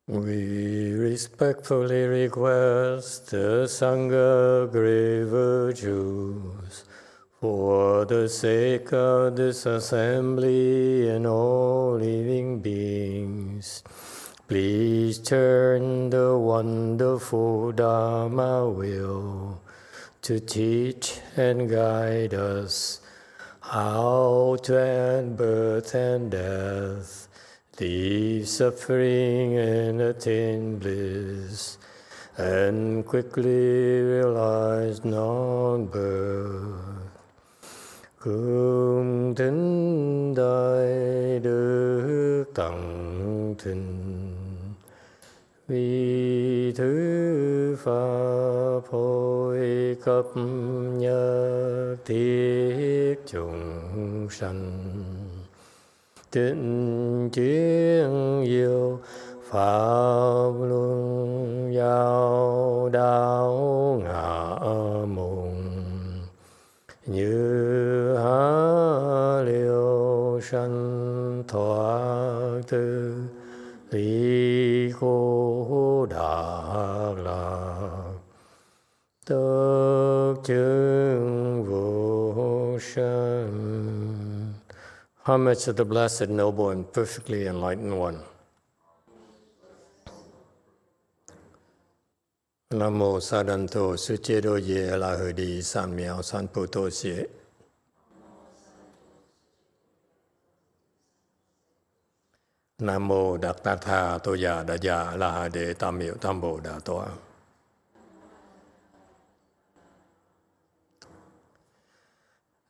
We respectfully request the Sangha great virtues for the sake of this assembly and all living beings. Please turn the wonderful Dharma wheel to teach and guide us how to end birth and death, leave suffering and attain bliss, and quickly realize non-birth. Cung thính đại đức tặng thịnh, vì thứ pháp hội cấp nhất thiết chúng sanh. Tịnh chuyên diệu pháp luân giao đạo ngã mùng, như há liêu sanh thoát tư lý khổ đạc lạc, tất chứng vô sanh. Homage to the Blessed, Noble, and Perfectly Enlightened One. Nam mô Sa Đan Tô Sư Chế Đô Ye La Hư Đi San Miao San Pu Tô Xie. Nam mô Đắc Tát Tha Tô Già Đà Già La Hà Đề Tam Miệu Tam Bồ Đà Toa.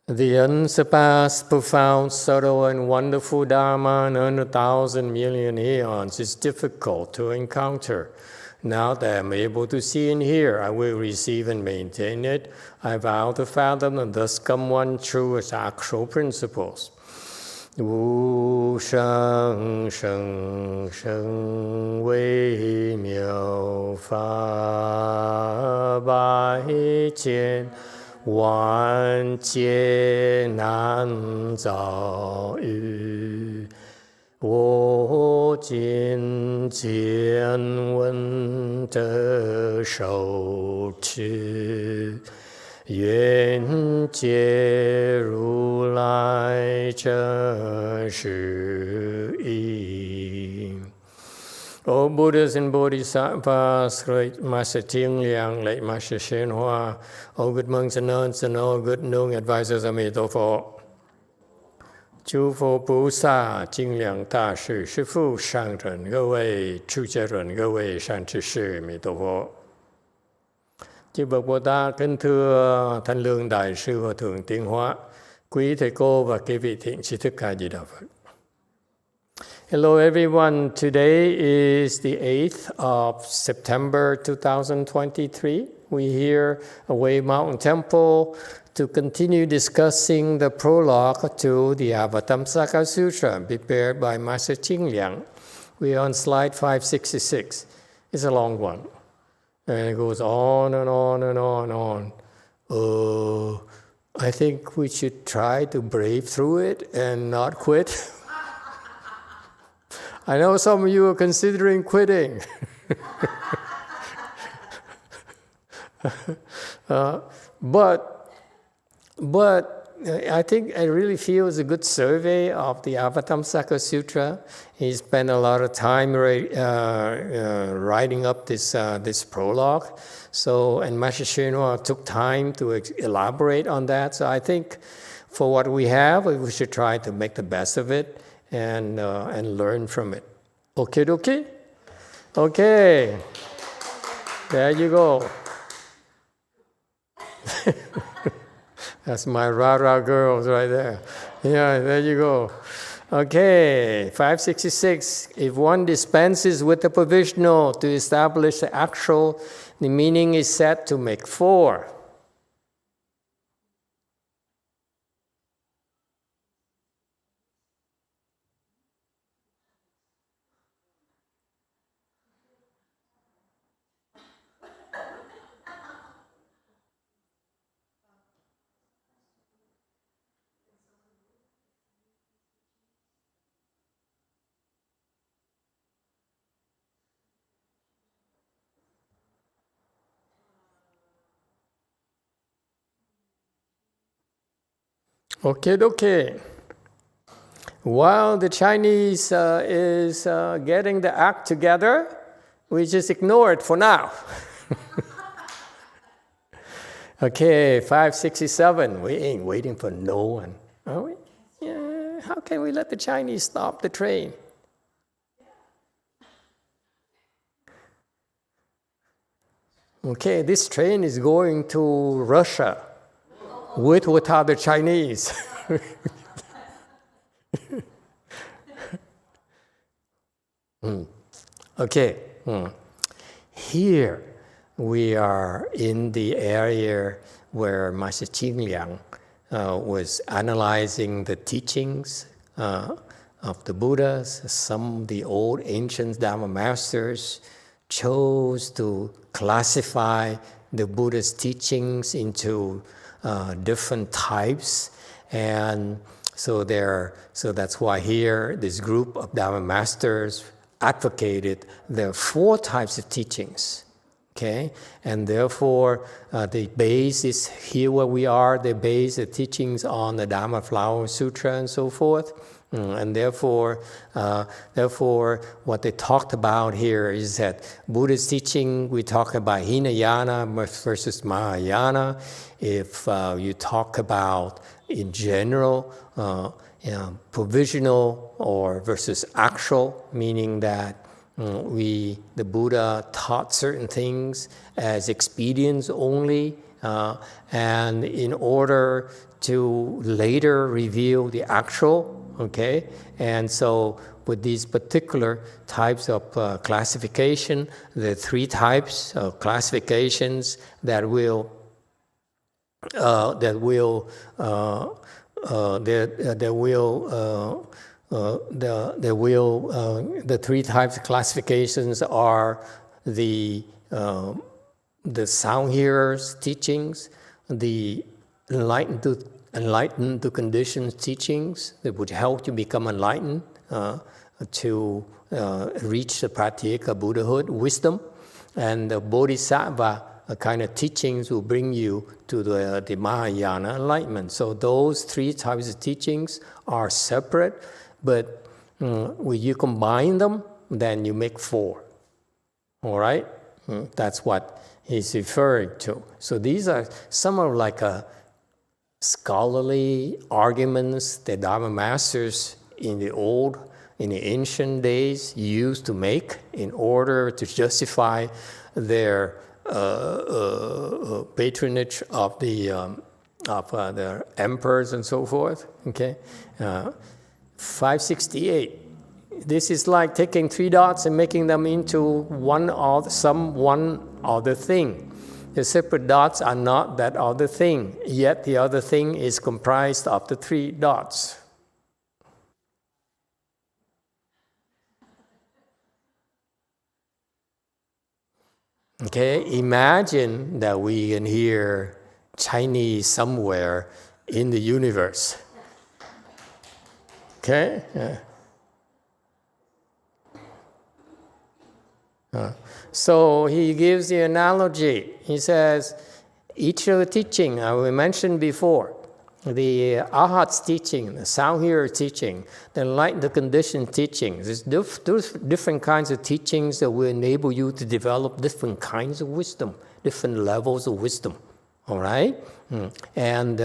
The unsurpassed, profound, subtle, and wonderful Dharma in 100,000 million aeons is difficult to encounter. Now that I am able to see and hear, I will receive and maintain it. I vow to fathom and thus come one true as actual principles. Wu sheng sheng sheng wei miao fa bai jian, 万劫难遭遇，我今见闻得受持，愿解如来真实义。O Buddhas and Bodhisattvas, great Master Ting Liang, late Master YongHua, all good monks and nuns, and all good knowing advisors of Emitofuo. 诸佛菩萨、精良大士、师父、上人、各位出家人、各位善知识，弥陀佛。Chư Bậc Bồ Tát, kính thưa Thanh Lương Đại sư Hòa thượng Tiến Hóa, quý thầy cô và quý vị thiện tri thức A Di Đà Phật. Hello everyone, today is the 8th of September 2023. We're here at Wei Mountain Temple to continue discussing the prologue to the Avatamsaka Sutra prepared by Master Ting Liang. We're on slide 566. It's a long one. And it goes on and on and on and on. I think we should try to brave through it and not quit. I know some of you are considering quitting. But I think I really feel it's a good survey of the Avatamsaka Sutra. He spent a lot of time writing up this prologue. So, and Master YongHua took time to elaborate on that. So I think for what we have, we should try to make the best of it and learn from it. Okay, dokie? Okay. There you go. That's my rah-rah girls right there. Yeah, there you go. Okay, 566. If one dispenses with the provisional to establish the actual, the meaning is set to make 4. Okay. While the Chinese is getting the act together, we just ignore it for now. Okay, 567. We ain't waiting for no one, are we? Yeah. How can we let the Chinese stop the train? Okay, this train is going to Russia with or without the Chinese. Okay. Here we are in the area where Master Qing Liang was analyzing the teachings of the Buddhas. Some of the old ancient Dharma masters chose to classify the Buddha's teachings into different types, and so that's why here this group of Dharma masters advocated there are 4 types of teachings. Okay, and therefore the base is here where we are. They base the teachings on the Dharma Flower Sutra and so forth. And therefore, what they talked about here is that Buddha's teaching, we talk about Hinayana versus Mahayana. If you talk about, in general, provisional or versus actual, meaning that the Buddha taught certain things as expedients only, and in order to later reveal the actual. Okay, and so with these particular types of classification, the 3 types of classifications that will the 3 types of classifications are the sound hearers teachings, the enlightened to conditioned teachings that would help you become enlightened to reach the pratyeka Buddhahood wisdom, and the Bodhisattva kind of teachings will bring you to the Mahayana enlightenment. So those 3 types of teachings are separate, but when you combine them, then you make 4. All right? That's what he's referring to. So these are some of like a scholarly arguments that Dharma masters in the ancient days used to make in order to justify their patronage of the emperors and so forth. Okay, 568. This is like taking 3 dots and making them into one other thing. The separate dots are not that other thing, yet the other thing is comprised of the 3 dots. Okay, imagine that we can hear Chinese somewhere in the universe. Okay? So he gives the analogy. He says, each of the teaching, we mentioned before, the Arhat's teaching, the sound hearer teaching, the enlightened conditioned teaching. There's different kinds of teachings that will enable you to develop different kinds of wisdom, different levels of wisdom. All right? And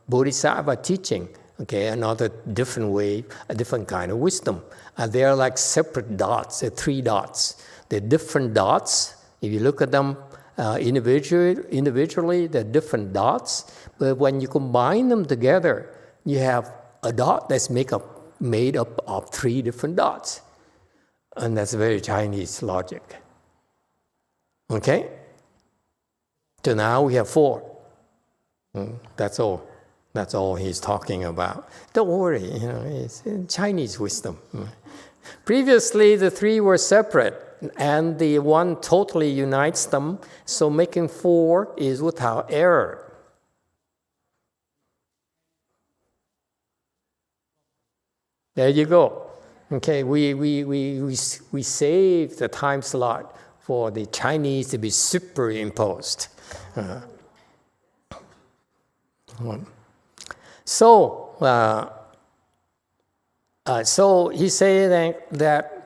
Bodhisattva teaching, okay, another different way, a different kind of wisdom. They're like separate dots, they're 3 dots. They're different dots. If you look at them individually, they're different dots. But when you combine them together, you have a dot that's made up of 3 different dots. And that's very Chinese logic. Okay? So now we have 4. That's all. That's all he's talking about. Don't worry, it's Chinese wisdom. Previously, the 3 were separate, and the one totally unites them, so making 4 is without error. There you go. Okay, we save the time slot for the Chinese to be superimposed. So he said that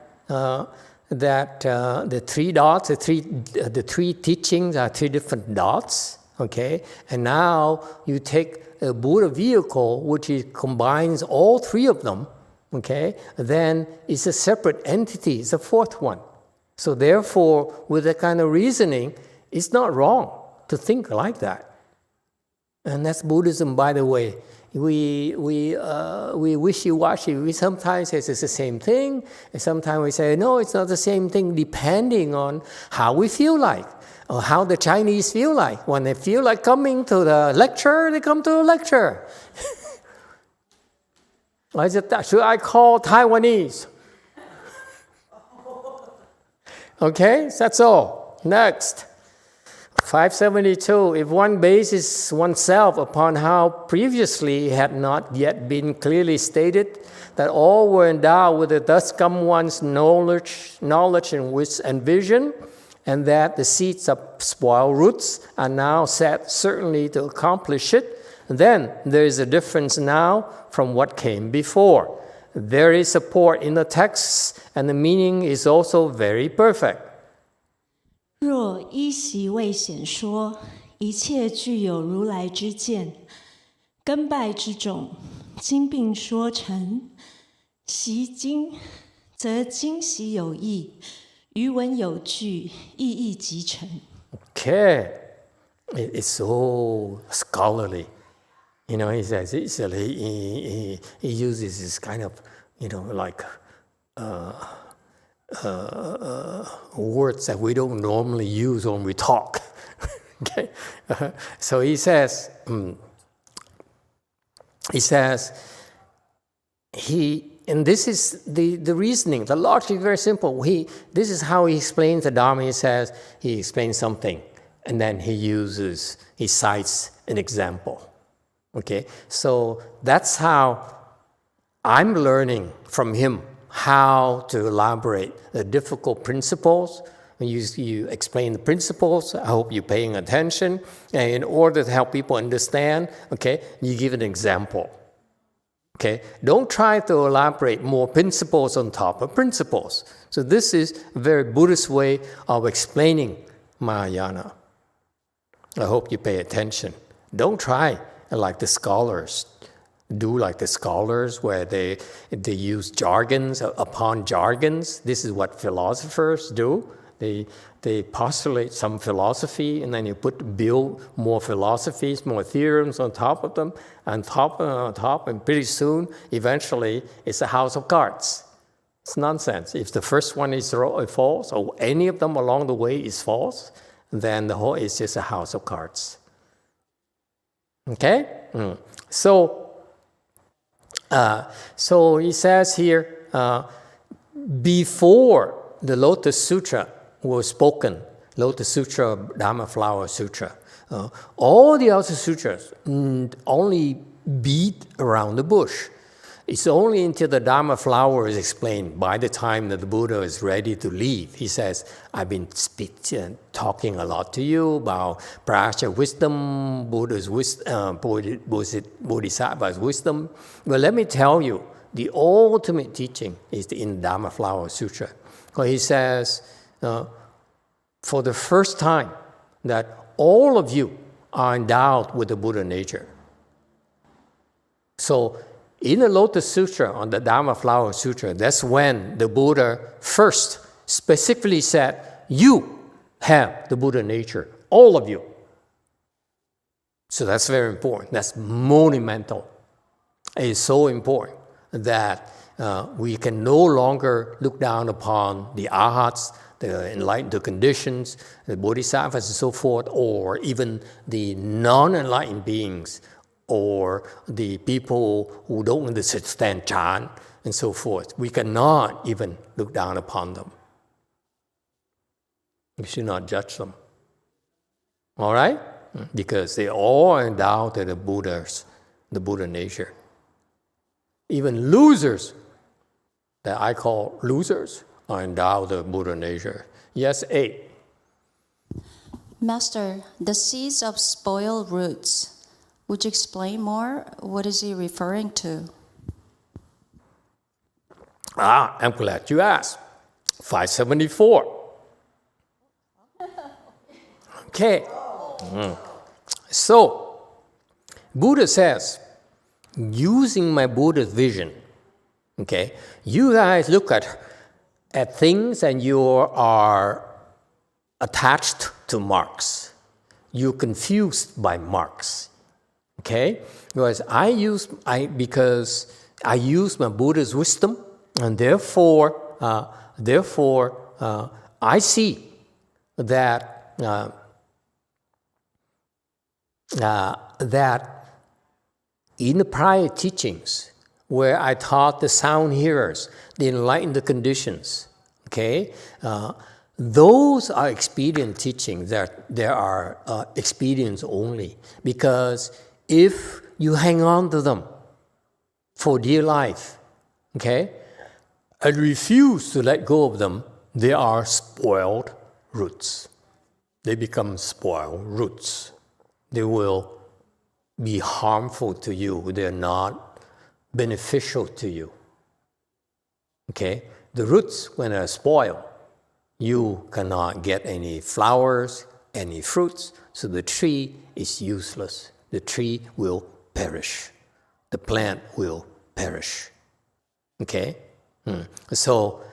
the three dots, the three teachings are three different dots. Okay, and now you take a Buddha vehicle which combines all three of them. Okay, then it's a separate entity. It's a fourth one. So therefore, with that kind of reasoning, it's not wrong to think like that. And that's Buddhism, by the way. We wishy-washy. We sometimes say it's the same thing, and sometimes we say, no, it's not the same thing, depending on how we feel like, or how the Chinese feel like. When they feel like coming to the lecture, they come to the lecture. Should I call Taiwanese? Okay, that's all. Next. 572. If one bases oneself upon how previously had not yet been clearly stated that all were endowed with the thus come one's knowledge and vision, and that the seeds of spoiled roots are now set certainly to accomplish it, then there is a difference now from what came before. There is support in the texts, and the meaning is also very perfect. 若依习未显说，一切具有如来之见，根败之种，经并说成。习经，则经习有义，余文有据，意义即成。Okay, it's so scholarly. You know, he says he uses this kind of, like words that we don't normally use when we talk. Okay, so he says, and this is the reasoning. The logic is very simple. This is how he explains the Dharma. He explains something, and then he cites an example. Okay, so that's how I'm learning from him how to elaborate the difficult principles. When you explain the principles, I hope you're paying attention. And in order to help people understand, okay, you give an example. Okay, don't try to elaborate more principles on top of principles. So this is a very Buddhist way of explaining Mahayana. I hope you pay attention. Don't try like the scholars. Do like the scholars where they use jargons upon jargons. This is what philosophers do. They postulate some philosophy, and then you build more philosophies, more theorems on top of them, and on top, and pretty soon, eventually, it's a house of cards. It's nonsense. If the first one is false, or any of them along the way is false, then the whole is just a house of cards. Okay? So he says here, before the Lotus Sutra was spoken, Lotus Sutra, Dharma Flower Sutra, all the other sutras only beat around the bush. It's only until the Dharma flower is explained by the time that the Buddha is ready to leave. He says, I've been talking a lot to you about Prajna wisdom, Buddha's wisdom, Bodhisattva's wisdom. But let me tell you, the ultimate teaching is in Dharma Flower Sutra. So he says, for the first time, that all of you are endowed with the Buddha nature. So in the Lotus Sutra, on the Dharma Flower Sutra, that's when the Buddha first specifically said, you have the Buddha nature, all of you. So that's very important. That's monumental. It is so important that we can no longer look down upon the arhats, the enlightened, the conditions, the bodhisattvas and so forth, or even the non-enlightened beings, or the people who don't understand Chan, and so forth. We cannot even look down upon them. We should not judge them. All right? Because they all are endowed with the Buddha nature. Even losers, that I call losers, are endowed with the Buddha nature. Yes, 8. Master, the seeds of spoiled roots, Would you explain more? What is he referring to? I'm glad you asked. 574. Okay. So, Buddha says, using my Buddha's vision, okay, you guys look at things and you are attached to marks. You're confused by marks, okay? Because I use my Buddha's wisdom, and therefore I see that that in the prior teachings, where I taught the sound hearers, the enlightened conditions, okay, those are expedient teachings. There are expedients only, because if you hang on to them for dear life, okay, and refuse to let go of them, they are spoiled roots. They become spoiled roots. They will be harmful to you. They're not beneficial to you. Okay? The roots, when they're spoiled, you cannot get any flowers, any fruits, so the tree is useless. The tree will perish. The plant will perish. Okay? So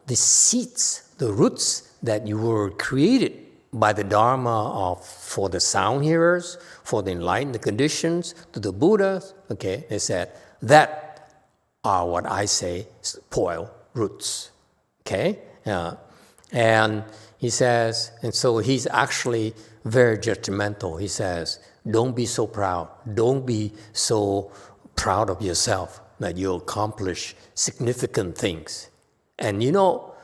the seeds, the roots that you were created by the Dharma for the sound hearers, for the enlightened conditions, to the Buddhas, okay, they said, that are what I say spoil roots. Okay? And he says, and so he's actually very judgmental. He says, don't be so proud. Don't be so proud of yourself that you accomplish significant things. And you know,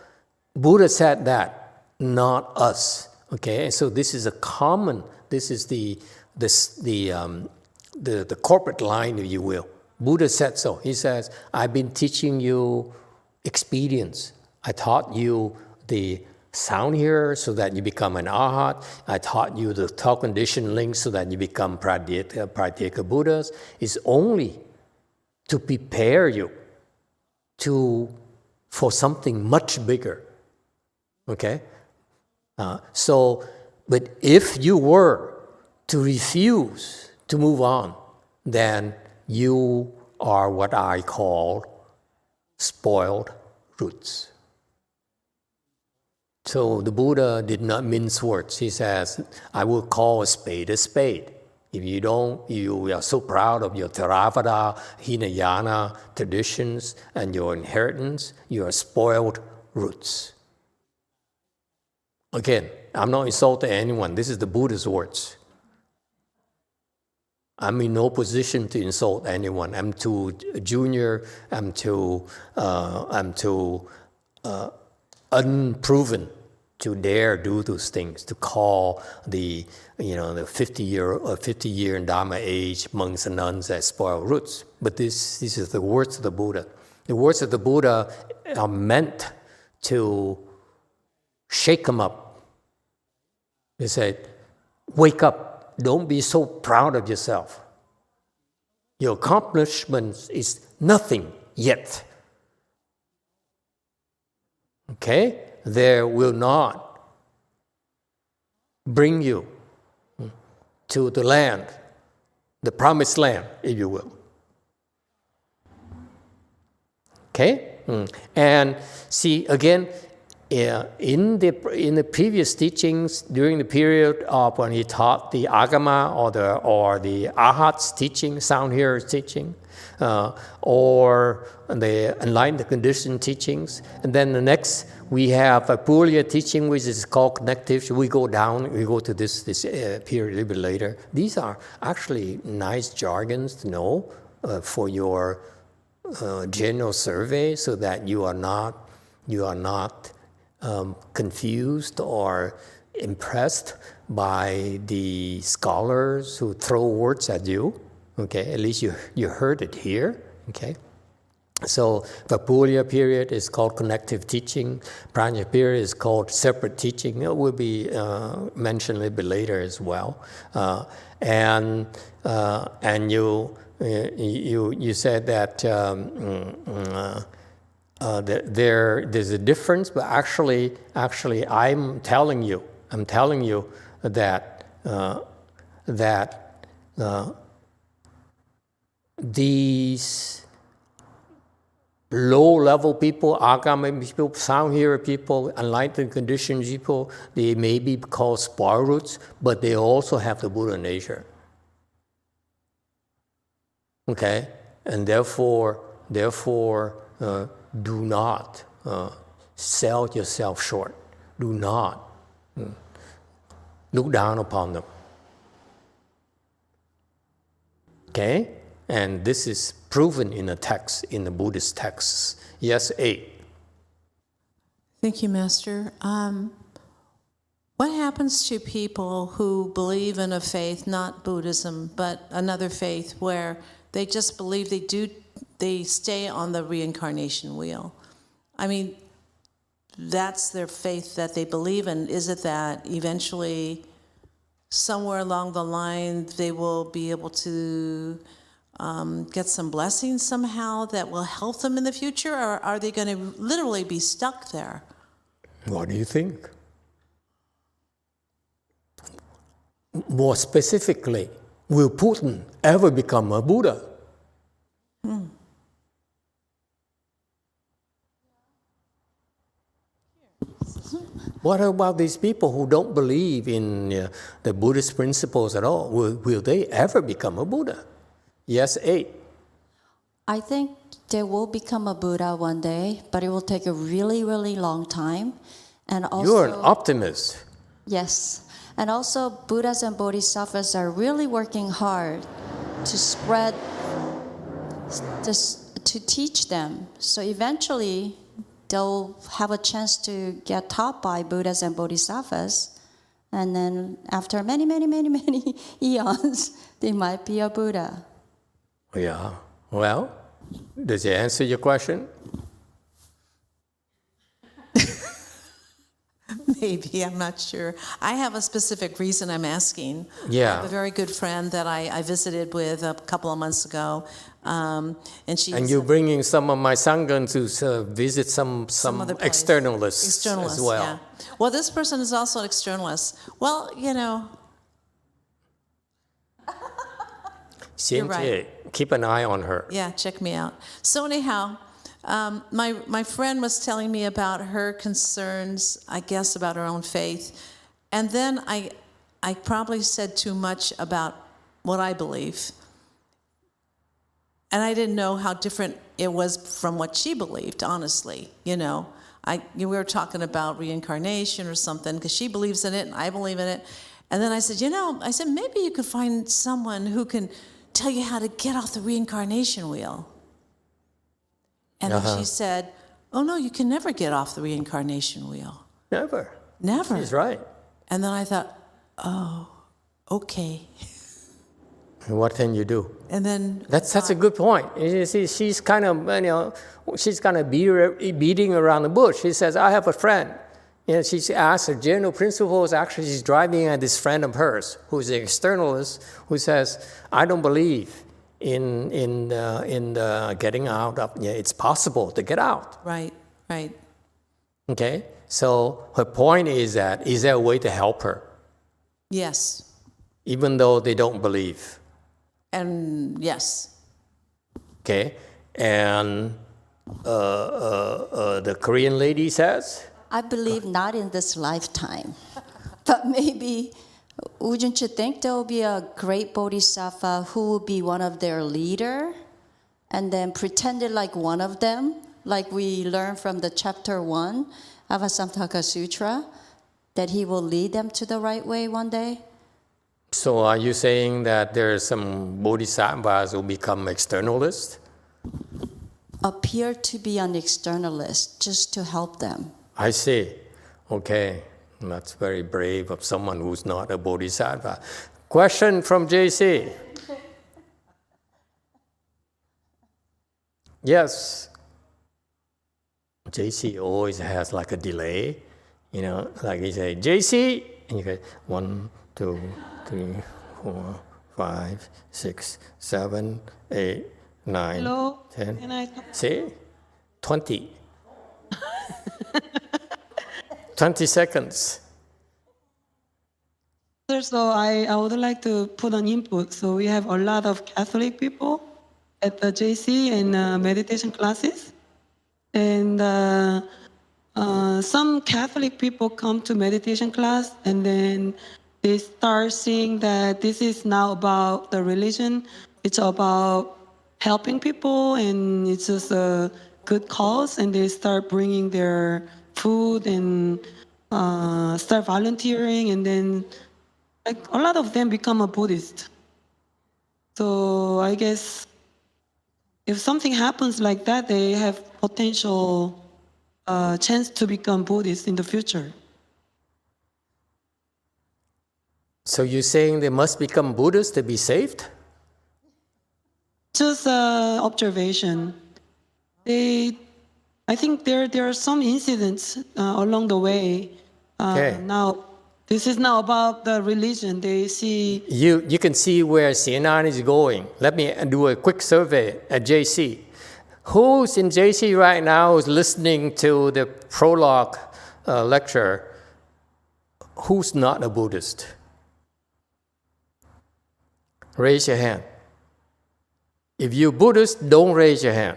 Buddha said that, not us. Okay, so this is a common. This is the corporate line, if you will. Buddha said so. He says, "I've been teaching you expedience. I taught you the sound hearer so that you become an arhat. I taught you the 12 condition links so that you become Pratyeka Buddhas. It's only to prepare you for something much bigger." Okay? But if you were to refuse to move on, then you are what I call spoiled roots. So the Buddha did not mince words. He says, I will call a spade a spade. If you don't, you are so proud of your Theravada, Hinayana traditions and your inheritance, you are spoiled roots. Again, I'm not insulting anyone. This is the Buddha's words. I'm in no position to insult anyone. I'm too junior. I'm too unproven to dare do those things. To call the 50-year Dharma age monks and nuns as spoiled roots. But this is the words of the Buddha. The words of the Buddha are meant to shake them up. He said, wake up. Don't be so proud of yourself. Your accomplishments is nothing yet. Okay? There will not bring you to the land, the promised land, if you will. Okay? And see, again, in the previous teachings, during the period of when he taught the Agama or the Arhat's teaching, sound hearers teaching, or the enlightened condition teachings, and then the next we have a Purya teaching, which is called connective. We go to this period a little bit later. These are actually nice jargons to know for your general survey, so that you are not confused or impressed by the scholars who throw words at you. Okay, at least you heard it here. Okay, So Vapulya period is called connective teaching. Prajna period is called separate teaching. It will be mentioned a little bit later as well. And you said that there's a difference, but actually I'm telling you that these low-level people, agama people, sound hearer people, enlightened conditioned people, they may be called spar roots, but they also have the Buddha nature. Okay, and therefore, do not sell yourself short. Do not look down upon them. Okay, and this is proven in the text, in the Buddhist texts. Yes, 8. Thank you, Master. What happens to people who believe in a faith, not Buddhism, but another faith, where they just believe they stay on the reincarnation wheel? I mean, that's their faith that they believe in. Is it that eventually, somewhere along the line, they will be able to get some blessings somehow that will help them in the future, or are they going to literally be stuck there? What do you think? More specifically, will Putin ever become a Buddha? What about these people who don't believe in the Buddhist principles at all? Will they ever become a Buddha? Yes, 8. I think they will become a Buddha one day, but it will take a really, really long time. And also, you're an optimist. Yes. And also, Buddhas and Bodhisattvas are really working hard to spread this, to teach them. So eventually, they'll have a chance to get taught by Buddhas and Bodhisattvas. And then after many, many, many, many eons, they might be a Buddha. Yeah. Well, does it answer your question? Maybe, I'm not sure. I have a specific reason I'm asking. Yeah. I have a very good friend that I visited with a couple of months ago. And you're bringing some of my Sangha to visit some externalists as well. Yeah. Well, this person is also an externalist. Well, You're right. Keep an eye on her. Yeah, check me out. So anyhow, my friend was telling me about her concerns, I guess, about her own faith. And then I probably said too much about what I believe. And I didn't know how different it was from what she believed, honestly. We were talking about reincarnation or something, because she believes in it and I believe in it. And then I said, maybe you could find someone who can tell you how to get off the reincarnation wheel. And then she said, oh no, you can never get off the reincarnation wheel. Never. She's right. And then I thought, oh, okay. What can you do? And then that's a good point. You see, she's kind of beating around the bush. She says, I have a friend. She asked her general principles. Actually, she's driving at this friend of hers who's an externalist who says, I don't believe in getting out of. It's possible to get out. Right. Okay. So her point is there a way to help her? Yes. Even though they don't believe. And yes. Okay. And the Korean lady says, I believe not in this lifetime, but maybe, wouldn't you think there will be a great bodhisattva who will be one of their leader, and then pretended like one of them, like we learned from the chapter 1, Avatamsaka Sutra, that he will lead them to the right way one day? So are you saying that there are some bodhisattvas who become externalists? Appear to be an externalist, just to help them. I see. Okay. That's very brave of someone who's not a bodhisattva. Question from JC. Yes. JC always has like a delay, you know, like you say, JC, and you go 1, 2, 3, 4, 5, 6, 7, 8, 9, Hello? 10. Can I See? 20. 20 seconds. So I would like to put an input. So we have a lot of Catholic people at the JC and meditation classes. And some Catholic people come to meditation class and then they start seeing that this is now about the religion. It's about helping people and it's just a good cause. And they start bringing their food and start volunteering, and then like a lot of them become a Buddhist. So I guess if something happens like that, they have potential chance to become Buddhist in the future. So you're saying they must become Buddhists to be saved? Just observation. I think there are some incidents along the way. Okay. Now, this is now about the religion. They see. You can see where Sianan is going. Let me do a quick survey at JC. Who's in JC right now is listening to the prologue lecture? Who's not a Buddhist? Raise your hand. If you're Buddhist, don't raise your hand.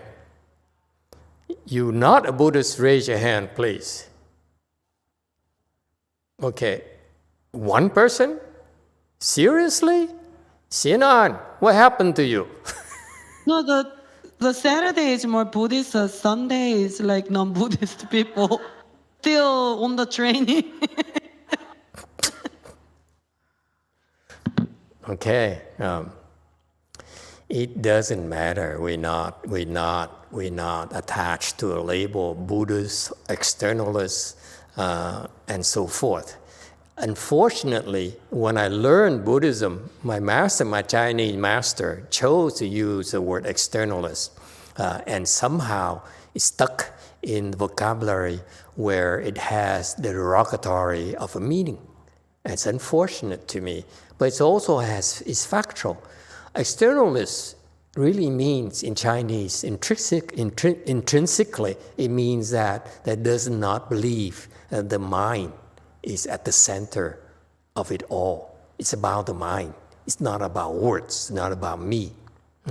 You're not a Buddhist, raise your hand, please. Okay. One person? Seriously? Sianan, what happened to you? No, the Saturday is more Buddhist. Sunday is like non-Buddhist people still on the training. Okay. It doesn't matter. We're not attached to a label, Buddhist, externalist, and so forth. Unfortunately, when I learned Buddhism, my Chinese master, chose to use the word externalist, and somehow it stuck in the vocabulary where it has the derogatory of a meaning. It's unfortunate to me, but it also is factual. Externalist really means in Chinese, intrinsically, it means that does not believe that the mind is at the center of it all. It's about the mind. It's not about words. It's not about me.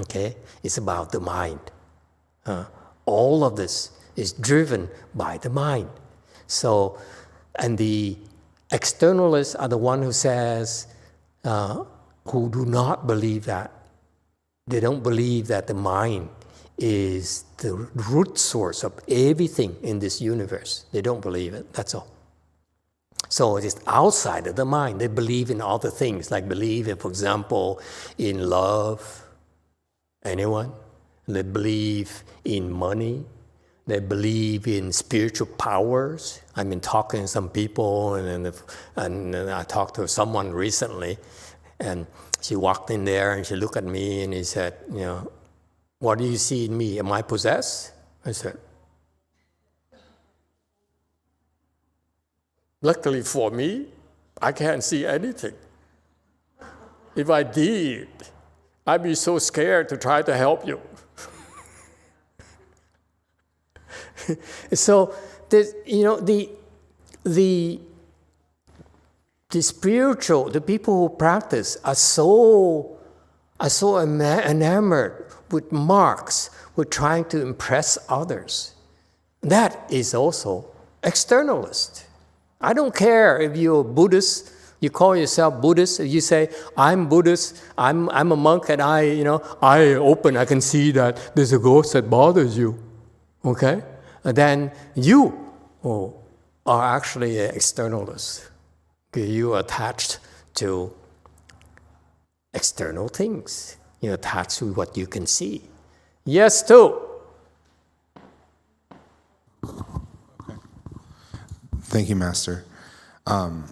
Okay? It's about the mind. All of this is driven by the mind. So, and the externalists are the one who says, who do not believe that. They don't believe that the mind is the root source of everything in this universe. They don't believe it. That's all. So it is outside of the mind. They believe in other things, like believe in, for example, in love. Anyone? They believe in money. They believe in spiritual powers. I've been talking to some people, and I talked to someone recently, and she walked in there and she looked at me and he said, what do you see in me? Am I possessed? I said, luckily for me, I can't see anything. If I did, I'd be so scared to try to help you. So, the spiritual, the people who practice are so enamored with marks, with trying to impress others. That is also externalist. I don't care if you're a Buddhist, you call yourself Buddhist, if you say, I'm Buddhist, I'm a monk, and I can see that there's a ghost that bothers you. Okay? Then you are actually an externalist. You are attached to external things. You're attached to what you can see. Yes, too. Thank you, Master. I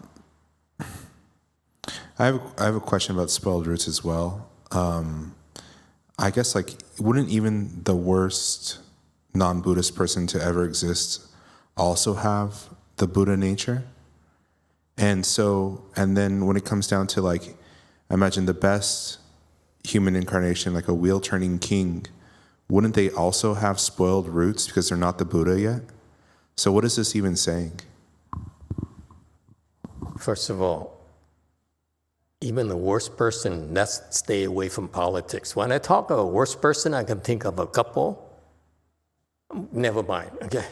have a question about spoiled roots as well. I guess wouldn't even the worst non-Buddhist person to ever exist also have the Buddha nature? And then when it comes down to like, imagine the best human incarnation, like a wheel-turning king, wouldn't they also have spoiled roots because they're not the Buddha yet? So what is this even saying? First of all, even the worst person, let's stay away from politics. When I talk of a worst person, I can think of a couple. Never mind, okay?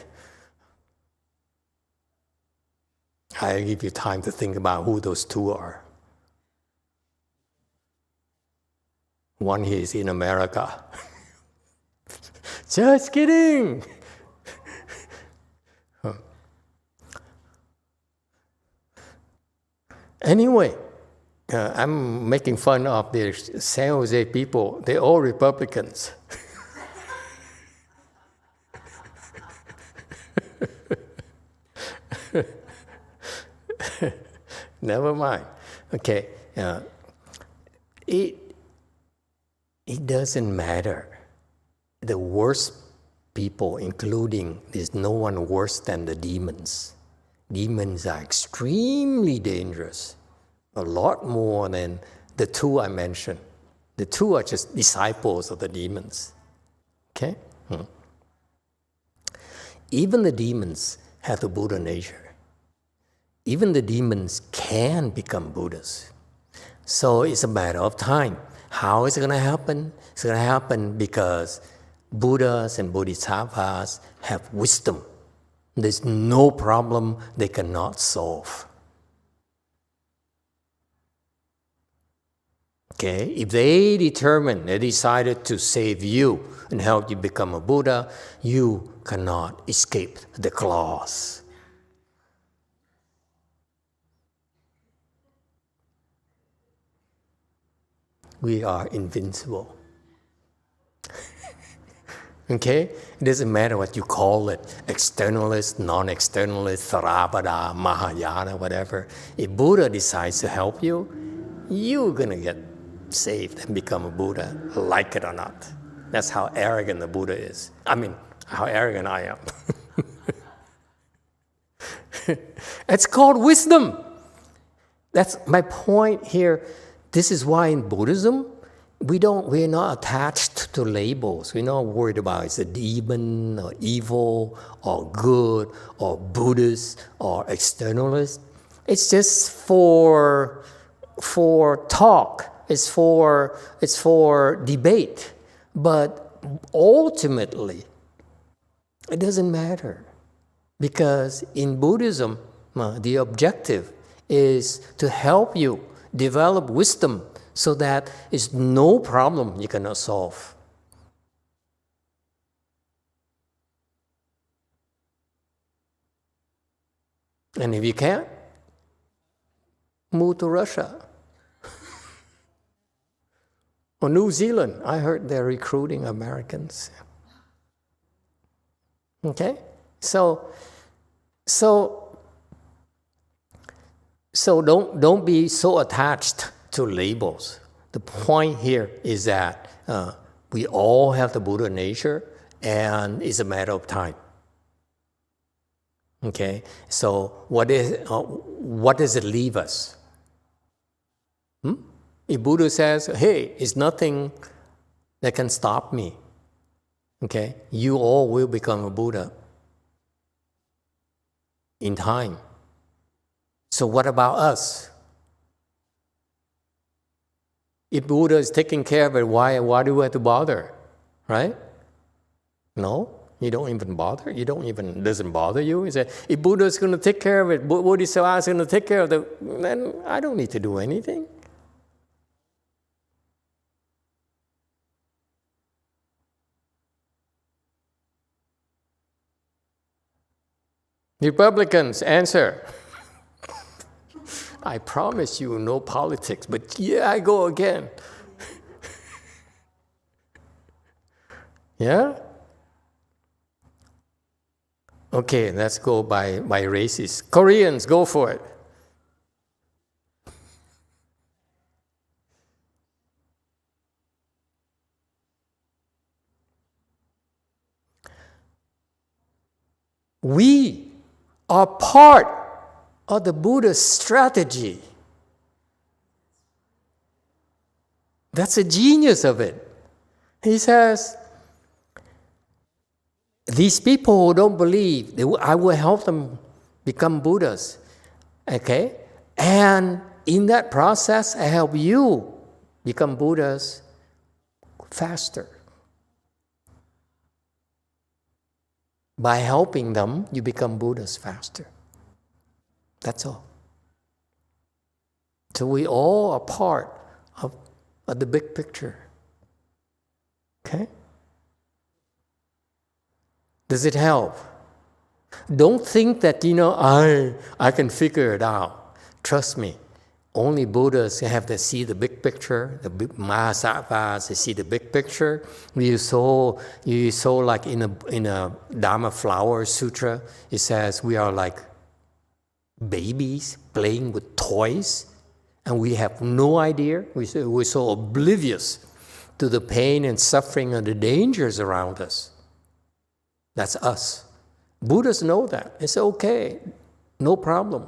I give you time to think about who those two are. One is in America. Just kidding. Anyway, I'm making fun of the San Jose people. They're all Republicans. Never mind. Okay, it doesn't matter. The worst people, including, there's no one worse than the demons. Demons are extremely dangerous, a lot more than the two I mentioned. The two are just disciples of the demons. Okay? Even the demons have the Buddha nature. Even the demons can become Buddhas. So it's a matter of time. How is it going to happen? It's going to happen because Buddhas and Bodhisattvas have wisdom. There's no problem they cannot solve. Okay? If they decided to save you and help you become a Buddha, you cannot escape the claws. We are invincible. Okay? It doesn't matter what you call it, externalist, non-externalist, Theravada, Mahayana, whatever. If Buddha decides to help you, you're going to get saved and become a Buddha, like it or not. That's how arrogant the Buddha is. I mean, how arrogant I am. It's called wisdom. That's my point here. This is why in Buddhism, we're not attached to labels. We're not worried about it's a demon or evil or good or Buddhist or externalist. It's just for talk. It's for debate. But ultimately, it doesn't matter. Because in Buddhism, the objective is to help you develop wisdom so that it's no problem you cannot solve. And if you can't, move to Russia. Or New Zealand. I heard they're recruiting Americans. Okay? So don't be so attached to labels. The point here is that we all have the Buddha nature, and it's a matter of time. Okay, so what does it leave us? If Buddha says, "Hey, it's nothing that can stop me," okay, you all will become a Buddha in time. So what about us? If Buddha is taking care of it, why do we have to bother? Right? No, you don't even bother. It doesn't bother you. You say, if Buddha is going to take care of it, Bodhisattva is going to take care of it, then I don't need to do anything. Republicans, answer. I promise you no politics, but yeah, I go again. Yeah? Okay, let's go by races. Koreans, go for it. We are part of the Buddha's strategy. That's the genius of it. He says, these people who don't believe, I will help them become Buddhas. Okay? And in that process, I help you become Buddhas faster. By helping them, you become Buddhas faster. That's all. So we all are part of the big picture. Okay? Does it help? Don't think that, I can figure it out. Trust me. Only Buddhas have to see the big picture. The big Mahasattvas, they see the big picture. You saw like in a Dharma Flower Sutra, it says we are like babies playing with toys, and we have no idea. We're so oblivious to the pain and suffering and the dangers around us. That's us. Buddhas know that. It's okay. No problem.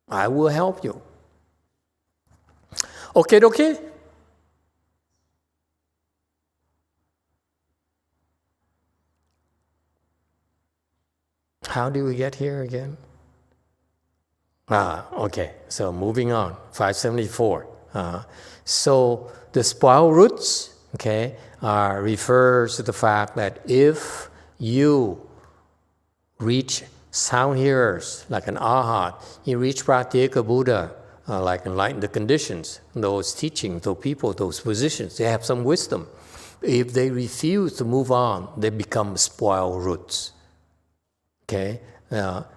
I will help you. Okay. How do we get here again? Okay. So moving on. 574. So the spoil roots, okay, refers to the fact that if you reach sound hearers like an arhat, you reach Pratyeka Buddha, like enlighten the conditions, those teaching, those people, those positions, they have some wisdom. If they refuse to move on, they become spoil roots. Okay?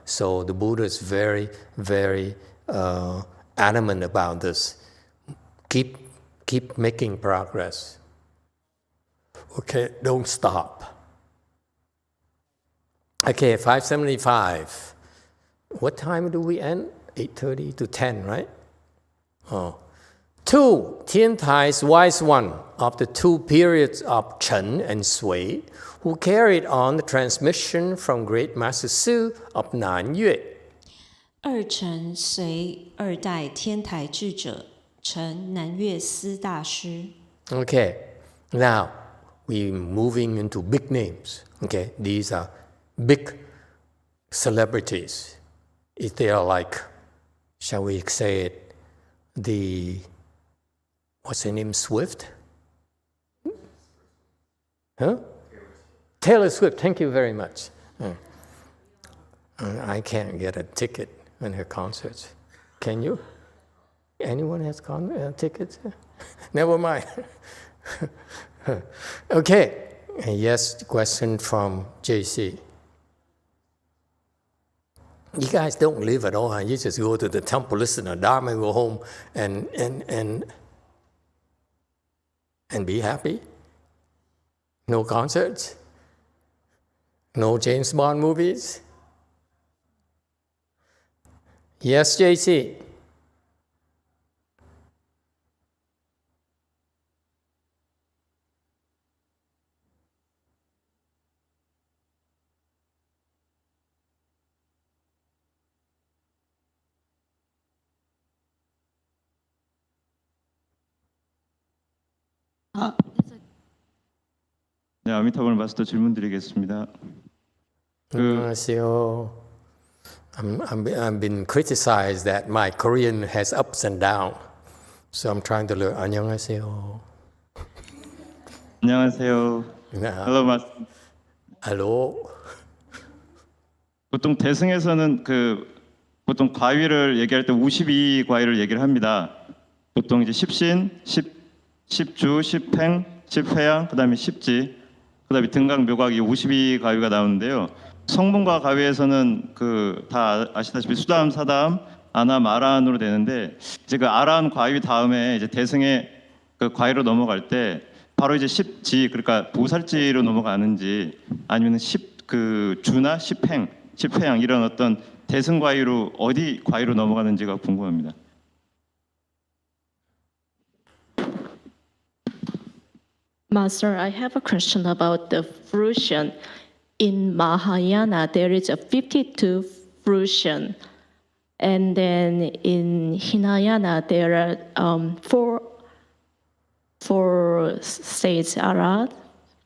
So the Buddha is very, very adamant about this. Keep making progress. Okay, don't stop. Okay, 575. What time do we end? 8:30 to 10, right? 2. Tiantai's wise one of the 2 periods of Chen and Sui, who carried on the transmission from Great Master Su of Nanyue. 二陈随二代天台智者，陈南岳思大师。 Okay, now we're moving into big names. Okay, these are big celebrities. If they are like, shall we say it, what's her name, Swift? Huh? Taylor Swift, thank you very much. I can't get a ticket in her concerts. Can you? Anyone has tickets? Never mind. Okay. Yes, question from JC. You guys don't live at all, huh? You just go to the temple, listen to Dharma, go home and be happy? No concerts? No James Bond movies? Yes, JC. 네, 아미타불 마스터 질문 드리겠습니다. 안녕하세요. I've been criticized that my Korean has ups and downs, so I'm trying to learn. 안녕하세요. 안녕하세요. Hello, 마스터. Hello. 보통 대승에서는 보통 과위를 얘기할 때 52과위를 얘기를 합니다. 보통 이제 10신, 10주, 10행, 10회양, 그다음에 10지, 그다음에 등각, 묘각 이 52과위가 나오는데요. 성분과 가위에서는 다 아시다시피 수다함, 사다함, 아남, 아라한으로 되는데 이제 아라한 과위 다음에 이제 대승의 과위로 넘어갈 때 바로 이제 10지, 그러니까 보살지로 넘어가는지 아니면 주나 10행, 10회양 이런 어떤 대승 과위로 어디 과위로 넘어가는지가 궁금합니다. Master, I have a question about the fruition. in Mahayana, there is a 52 fruition. And then in Hinayana, there are four states arhat,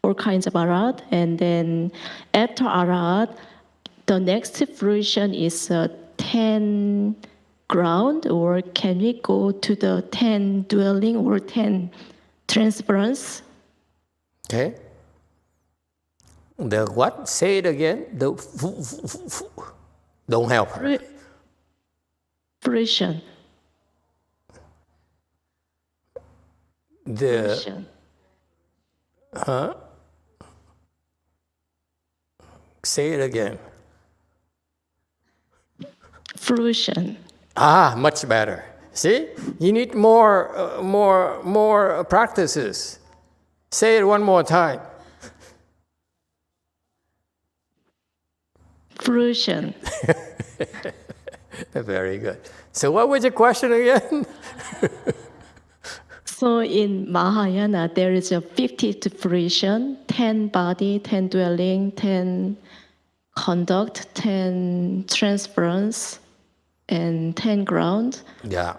4 kinds of arhat. And then after arhat, the next fruition is 10 ground, or can we go to the 10 dwelling or 10 transference? Okay. The what? Say it again. The don't help her. Fruition. The Fruition. Say it again. Fruition. Ah, much better. See, you need more practices. Say it one more time. Fruition. Very good. So, what was your question again? So in Mahayana, there is a 50 fruition, 10 body, 10 dwelling, 10 conduct, 10 transference, and 10 ground. Yeah.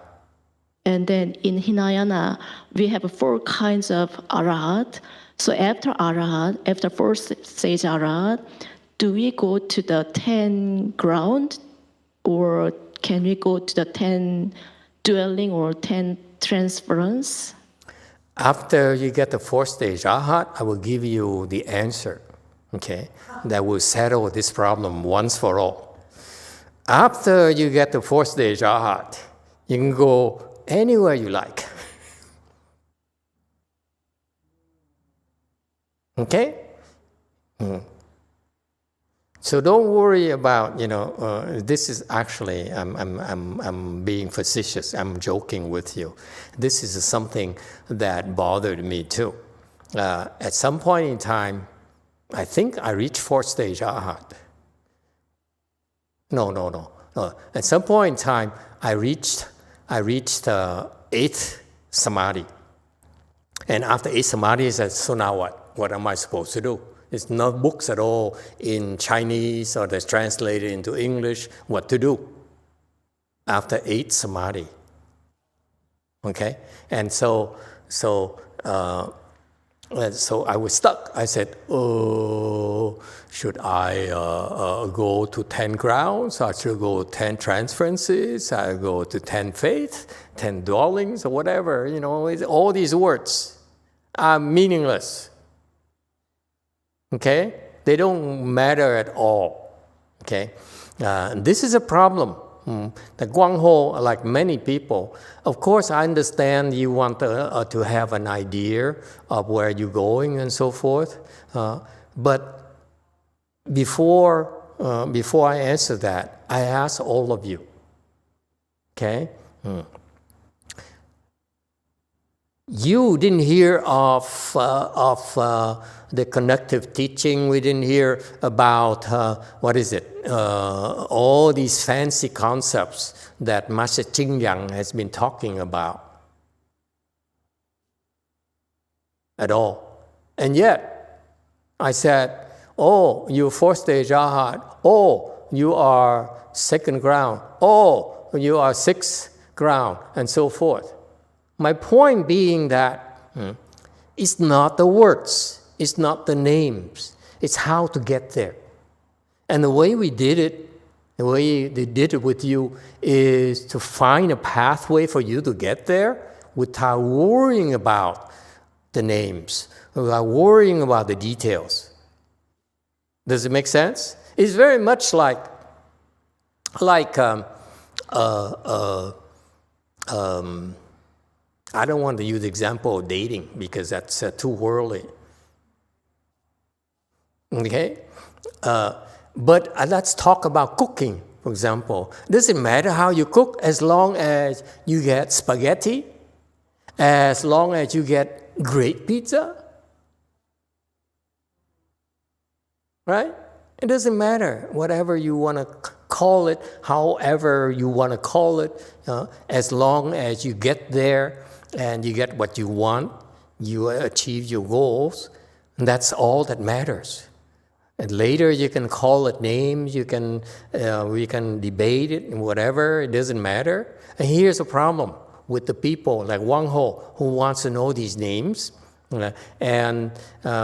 And then in Hinayana, we have 4 kinds of arhat. So after arhat, after 4 stage arhat, do we go to the 10 ground, or can we go to the 10 dwelling or 10 transference? After you get the 4th stage arhat, I will give you the answer, okay, that will settle this problem once for all. After you get the 4th stage arhat, you can go anywhere you like. Okay? So don't worry about, this is actually, I'm being facetious, I'm joking with you. This is something that bothered me too. At some point in time, I think I reached 4th stage arhat. No. At some point in time, I reached 8th samadhi. And after 8th samadhi, I said, so now what? What am I supposed to do? There's no books at all in Chinese or that's translated into English. What to do after 8th samadhi? Okay, and so I was stuck. I said, "Oh, should I go to 10 grounds? I should go 10 transferences. I go to 10 faith, 10 dwellings, or whatever. All these words are meaningless." Okay? They don't matter at all. Okay? This is a problem. The YongHua, like many people, of course I understand you want to have an idea of where you're going and so forth. But before I answer that, I ask all of you. Okay? You didn't hear of the connective teaching. We didn't hear about, all these fancy concepts that Master Ching Yang has been talking about at all. And yet, I said, oh, you're 4th stage arhat. Oh, you are 2nd ground. Oh, you are 6th ground, and so forth. My point being that it's not the words, it's not the names, it's how to get there. And the way we did it, the way they did it with you, is to find a pathway for you to get there without worrying about the names, without worrying about the details. Does it make sense? It's very much like I don't want to use the example of dating because that's too worldly. Okay? But let's talk about cooking, for example. Does it matter how you cook as long as you get spaghetti? As long as you get great pizza? Right? It doesn't matter. Whatever you want to call it, however you want to call it, as long as you get there and you get what you want, you achieve your goals, and that's all that matters. And later you can call it names, we can debate it and whatever, it doesn't matter. And here's the problem with the people like YongHua who wants to know these names. And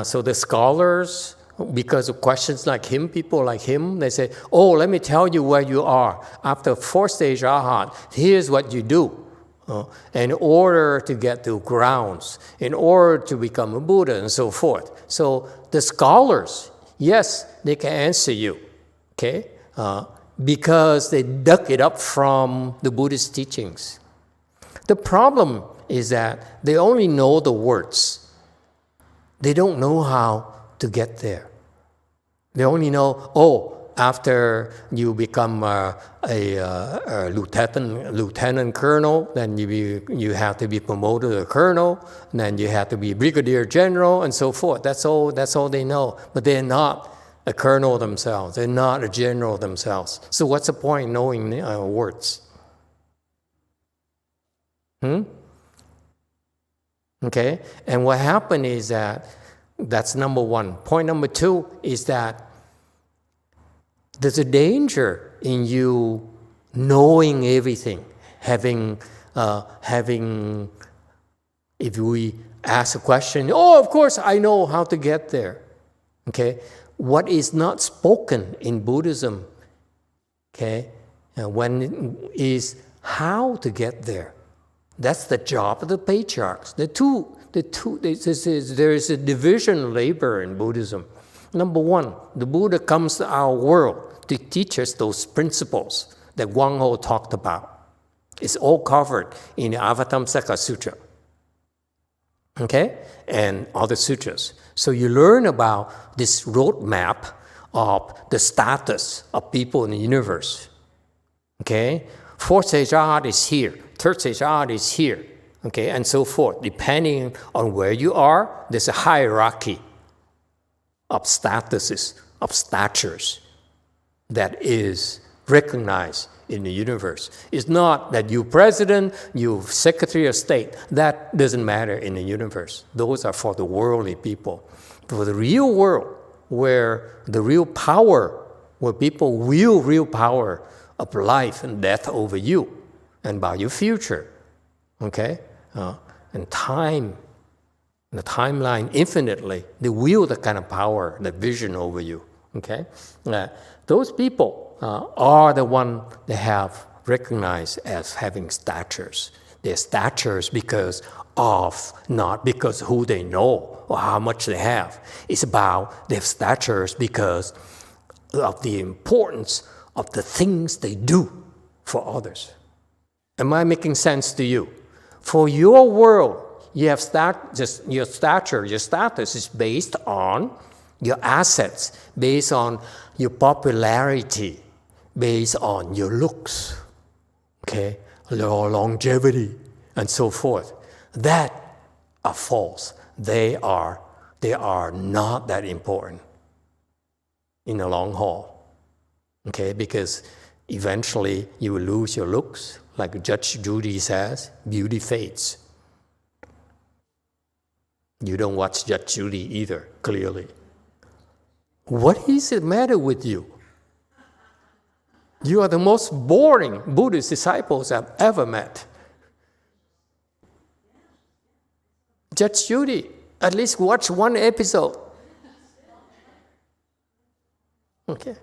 so the scholars, because of questions like him, people like him, they say, oh, let me tell you where you are. After fourth stage Arhat, here's what you do. In order to get to grounds, in order to become a Buddha and so forth. So the scholars, yes, they can answer you, okay? Because they dug it up from the Buddhist teachings. The problem is that they only know the words. They don't know how to get there. They only know, oh, after you become a lieutenant colonel, then you have to be promoted to colonel, and then you have to be brigadier general, and so forth. That's all they know. But they're not a colonel themselves. They're not a general themselves. So what's the point in knowing words? Okay? And what happened is that's number one. Point number two is that there's a danger in you knowing everything, having, if we ask a question, oh, of course I know how to get there. Okay? What is not spoken in Buddhism, okay, is how to get there. That's the job of the patriarchs. There is a division labor in Buddhism. Number one, the Buddha comes to our world to teach us those principles that YongHua talked about. It's all covered in the Avatamsaka Sutra, okay, and other sutras. So you learn about this roadmap of the status of people in the universe, okay? Fourth stage Arhat is here, third stage Arhat is here, okay, and so forth. Depending on where you are, there's a hierarchy of statuses, of statures that is recognized in the universe. It's not that you president, you secretary of state. That doesn't matter in the universe. Those are for the worldly people. For the real world, where the real power, where people wield real power of life and death over you and about your future, okay? And time, the timeline infinitely, they wield that kind of power, that vision over you, okay? Those people are the one they have recognized as having statures. They're statures because of, not because who they know or how much they have. It's about their statures because of the importance of the things they do for others. Am I making sense to you? For your world, you have your stature, your status is based on your assets, based on your popularity, based on your looks, okay, your longevity, and so forth. That are false. They are not that important in the long haul, okay, because eventually you will lose your looks. Like Judge Judy says, beauty fades. You don't watch Judge Judy either, clearly. What is the matter with you? You are the most boring Buddhist disciples I've ever met. Judge Judy, at least watch one episode. Okay.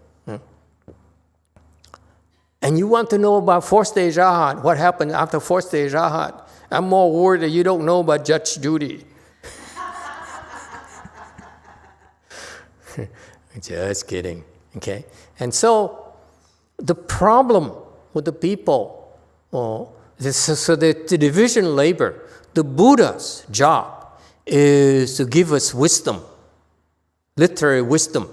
And you want to know about fourth stage Arhat, what happened after fourth stage Arhat? I'm more worried that you don't know about Judge Judy. Just kidding, okay? And so the problem with the people, so the division labor, the Buddha's job is to give us wisdom, literary wisdom,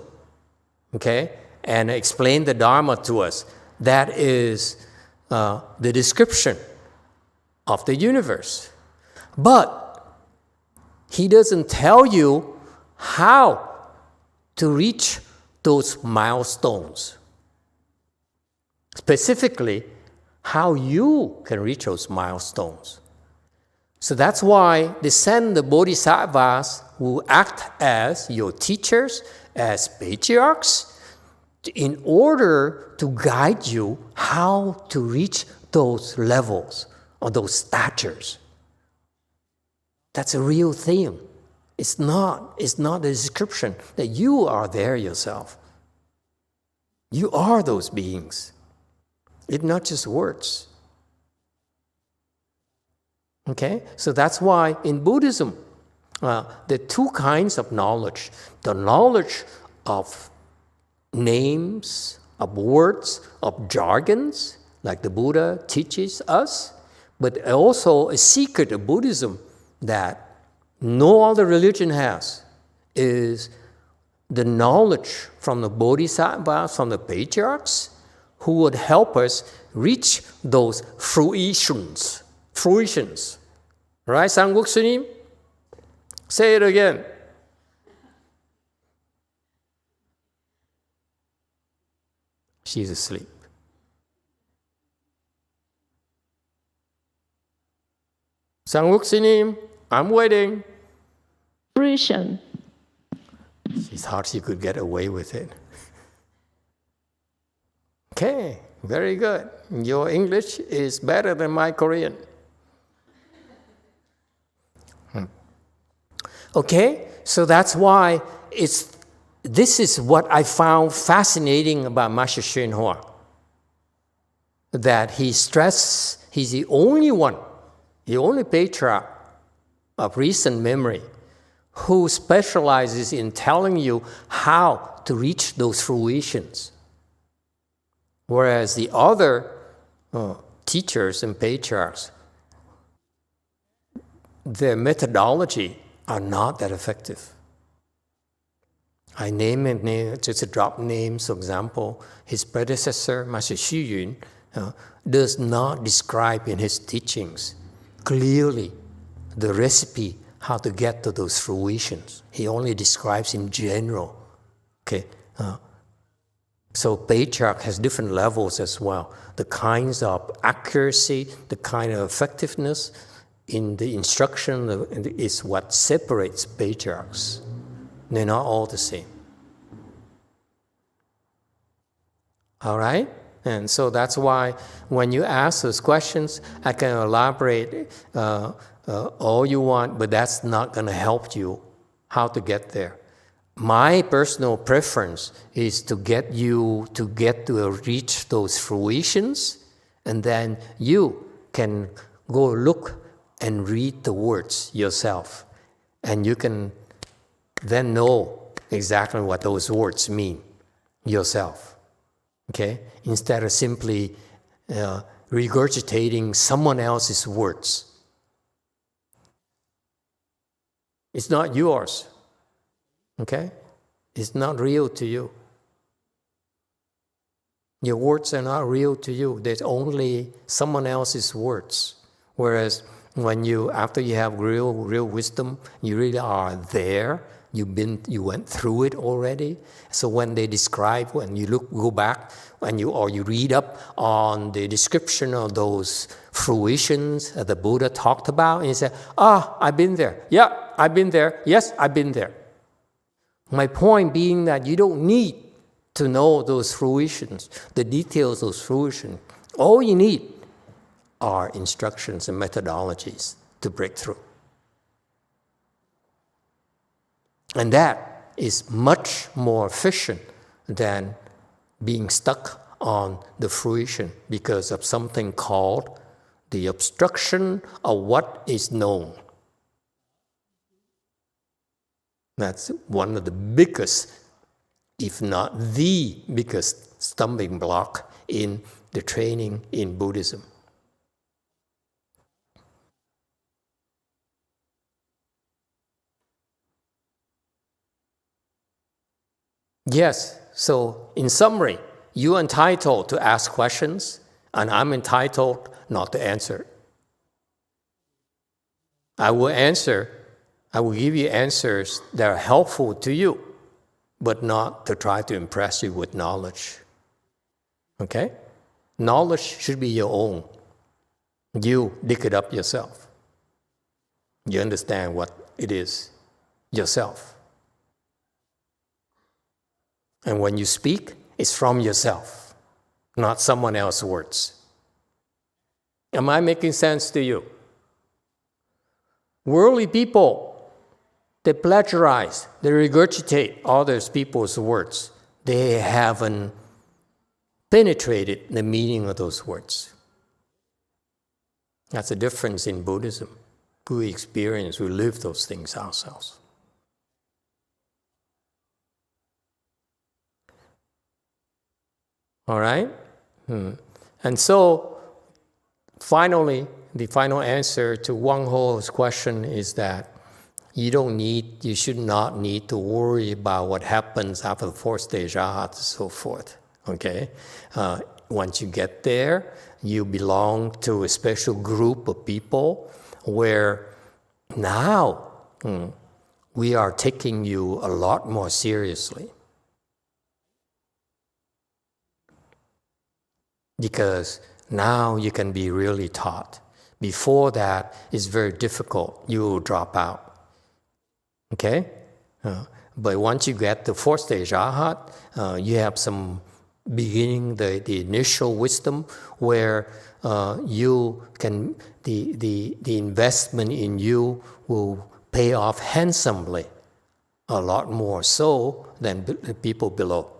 okay? And explain the Dharma to us. That is the description of the universe. But he doesn't tell you how to reach those milestones. Specifically, how you can reach those milestones. So that's why they send the bodhisattvas who act as your teachers as patriarchs in order to guide you how to reach those levels or those statures. That's a real thing. It's not a description that you are there yourself. You are those beings. It's not just words. Okay? So that's why in Buddhism, there are two kinds of knowledge. The knowledge of names, of words, of jargons, like the Buddha teaches us, but also a secret of Buddhism that no other religion has is the knowledge from the bodhisattvas, from the patriarchs, who would help us reach those fruitions. Right, Sangwok Sunim? Say it again. She's asleep. Sangwok Sunim, I'm waiting. Fruition. She thought she could get away with it. Okay, very good. Your English is better than my Korean. Okay, so that's why this is what I found fascinating about Master YongHua. That he stressed, he's the only one, the only patriarch of recent memory who specializes in telling you how to reach those fruitions. Whereas the other teachers and patriarchs, their methodology are not that effective. I just to drop names. For example, his predecessor, Master Xu Yun, does not describe in his teachings clearly the recipe how to get to those fruitions. He only describes in general. Okay, so patriarch has different levels as well. The kinds of accuracy, the kind of effectiveness in the instruction is what separates patriarchs. They're not all the same. All right? And so that's why when you ask those questions, I can elaborate all you want, but that's not going to help you how to get there. My personal preference is to get you to reach those fruitions, and then you can go look and read the words yourself. And you can then know exactly what those words mean yourself. Okay? Instead of simply regurgitating someone else's words. It's not yours. Okay? It's not real to you. Your words are not real to you. There's only someone else's words. Whereas after you have real wisdom, you really are there. You went through it already. So when they describe, when you go back, or you read up on the description of those fruitions that the Buddha talked about, and you say, I've been there. Yeah, I've been there. Yes, I've been there. My point being that you don't need to know those fruitions, the details of those fruitions. All you need are instructions and methodologies to break through. And that is much more efficient than being stuck on the fruition because of something called the obstruction of what is known. That's one of the biggest, if not the biggest, stumbling block in the training in Buddhism. Yes, so in summary, you're entitled to ask questions, and I'm entitled not to answer. I will give you answers that are helpful to you, but not to try to impress you with knowledge. Okay? Knowledge should be your own. You dig it up yourself. You understand what it is yourself. And when you speak, it's from yourself, not someone else's words. Am I making sense to you? Worldly people, they plagiarize, they regurgitate others people's words. They haven't penetrated the meaning of those words. That's the difference in Buddhism. We experience, we live those things ourselves. All right? And so, finally, the final answer to YongHua's question is that you should not need to worry about what happens after the fourth stage, and so forth. Okay? Once you get there, you belong to a special group of people where now we are taking you a lot more seriously. Because now you can be really taught. Before that, it's very difficult. You will drop out. Okay? But once you get the fourth stage Arhat, you have some beginning, the initial wisdom where you can, the investment in you will pay off handsomely, a lot more so than the people below.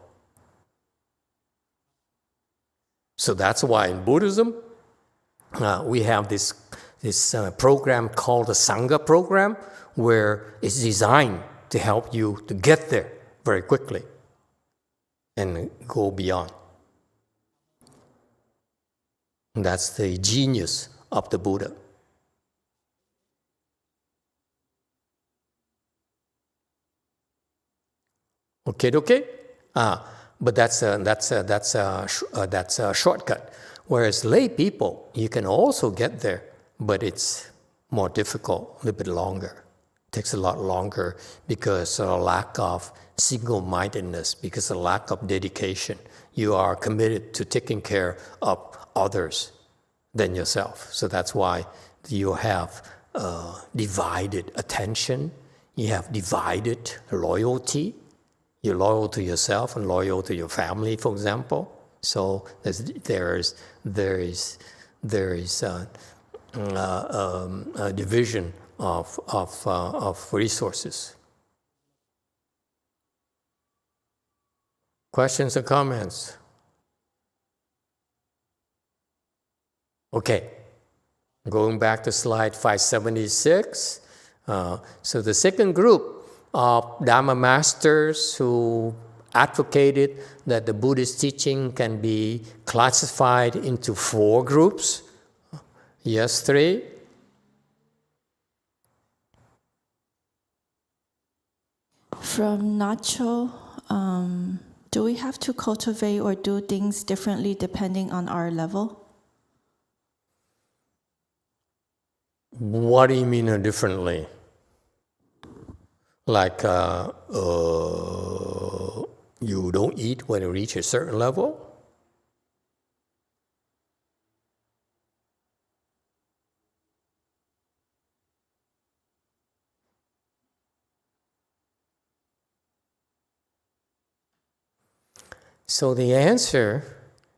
So that's why in Buddhism, we have this program called the Sangha program, where it's designed to help you to get there very quickly and go beyond. And that's the genius of the Buddha. Okay. But that's a shortcut. Whereas lay people, you can also get there, but it's more difficult, a little bit longer. It takes a lot longer because of a lack of single-mindedness, because of a lack of dedication. You are committed to taking care of others than yourself. So that's why you have divided attention, you have divided loyalty. You're loyal to yourself and loyal to your family, for example. So there is a division of resources. Questions or comments? Okay, going back to slide 576. So the second group of Dharma masters who advocated that the Buddhist teaching can be classified into 4 groups. Yes, 3? From Nacho, do we have to cultivate or do things differently depending on our level? What do you mean differently? Like you don't eat when you reach a certain level? So the answer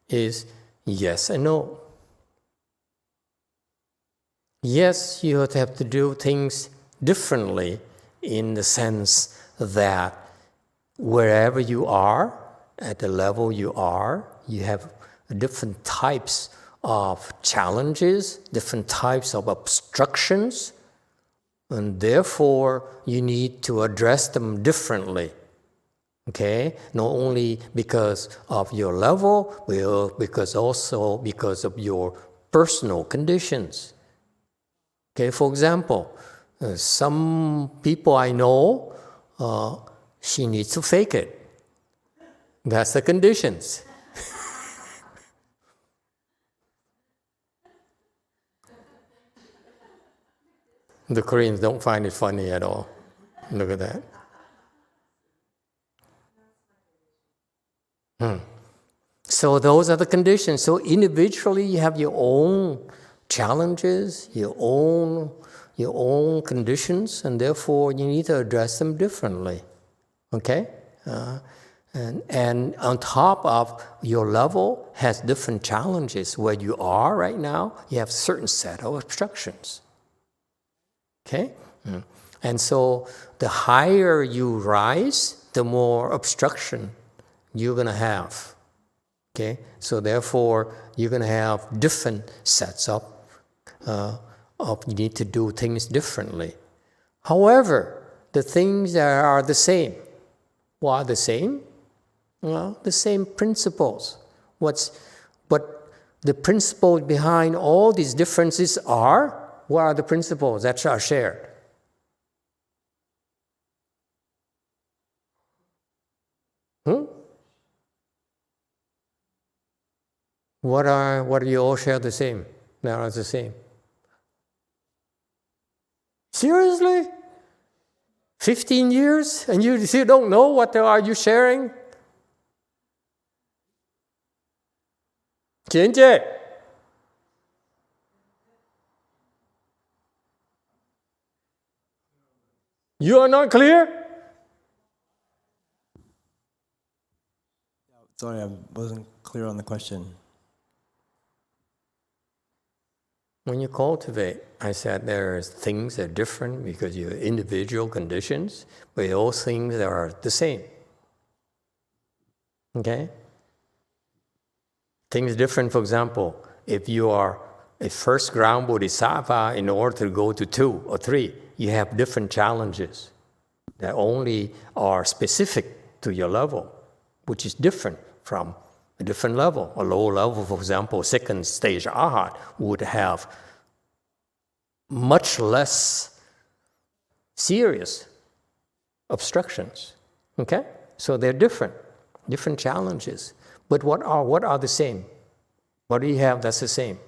is yes and no. Yes, you have to do things differently in the sense that wherever you are, at the level you are, you have different types of challenges, different types of obstructions, and therefore you need to address them differently. Okay? Not only because of your level, but because also because of your personal conditions. Okay, for example, some people I know, she needs to fake it. That's the conditions. The Koreans don't find it funny at all. Look at that. So those are the conditions. So individually you have your own challenges, your own conditions, and therefore you need to address them differently. Okay? And on top of your level has different challenges. Where you are right now, you have a certain set of obstructions. Okay? And so the higher you rise, the more obstruction you're going to have. Okay? So therefore, you're going to have different sets of you need to do things differently. However, the things that are the same. What are the same? Well, the same principles. What the principles behind all these differences are? What are the principles that are shared? What do you all share the same? That are the same. Seriously? 15 years and you still don't know what are you sharing? 姐姐 You are not clear? Sorry, I wasn't clear on the question. When you cultivate, I said there are things that are different because you have individual conditions, but those things are the same. Okay? Things different, for example, if you are a first ground bodhisattva, in order to go to 2 or 3, you have different challenges that only are specific to your level, which is different from a different level. A low level, for example, second stage arhat would have much less serious obstructions. Okay? So they're different challenges. But what are the same? What do you have that's the same?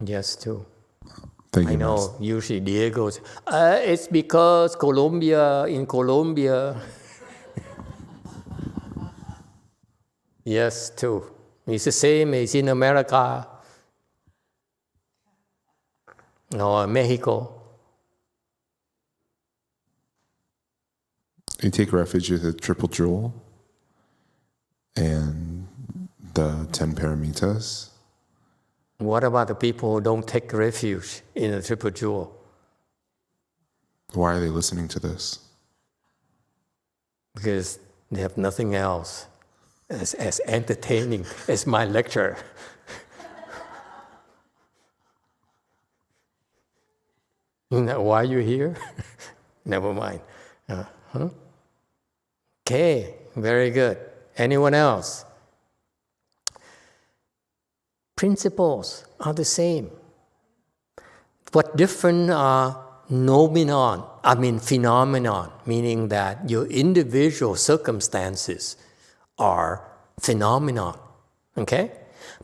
Yes, too. Thank you. I know, usually Diego's, it's because in Colombia. Yes, too. It's the same as in America. Or Mexico. You take refuge with the triple jewel and the 10 paramitas. What about the people who don't take refuge in the triple jewel? Why are they listening to this? Because they have nothing else as entertaining as my lecture. Why are you here? Never mind. Okay, very good. Anyone else? Principles are the same. What different are phenomenon, meaning that your individual circumstances are phenomenon, okay?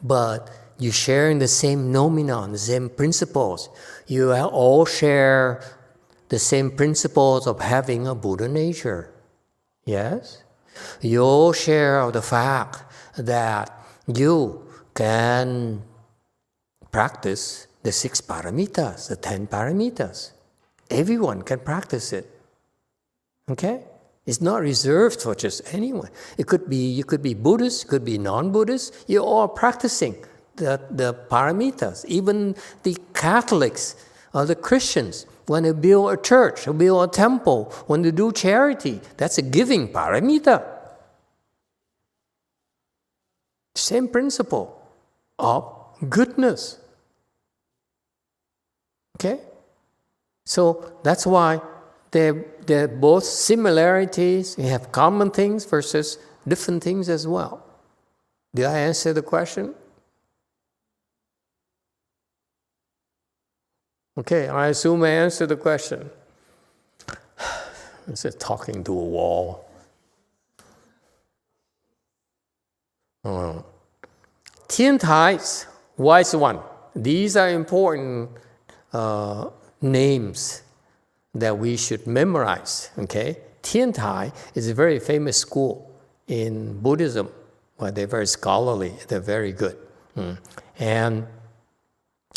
But you sharing the same nomenon, the same principles. You all share the same principles of having a Buddha nature. Yes? You all share the fact that you can practice the 6 paramitas, the 10 paramitas. Everyone can practice it. Okay? It's not reserved for just anyone. You could be Buddhist, could be non-Buddhist. You're all practicing the paramitas. Even the Catholics or the Christians, when they build a church or build a temple, when they do charity, that's a giving paramita. Same principle of goodness. Okay? So that's why they're both similarities. You have common things versus different things as well. Did I answer the question? Okay, I assume I answered the question. It's like talking to a wall. 天台, wise one. These are important names that we should memorize. Okay, 天台 is a very famous school in Buddhism, where they're very scholarly. They're very good. And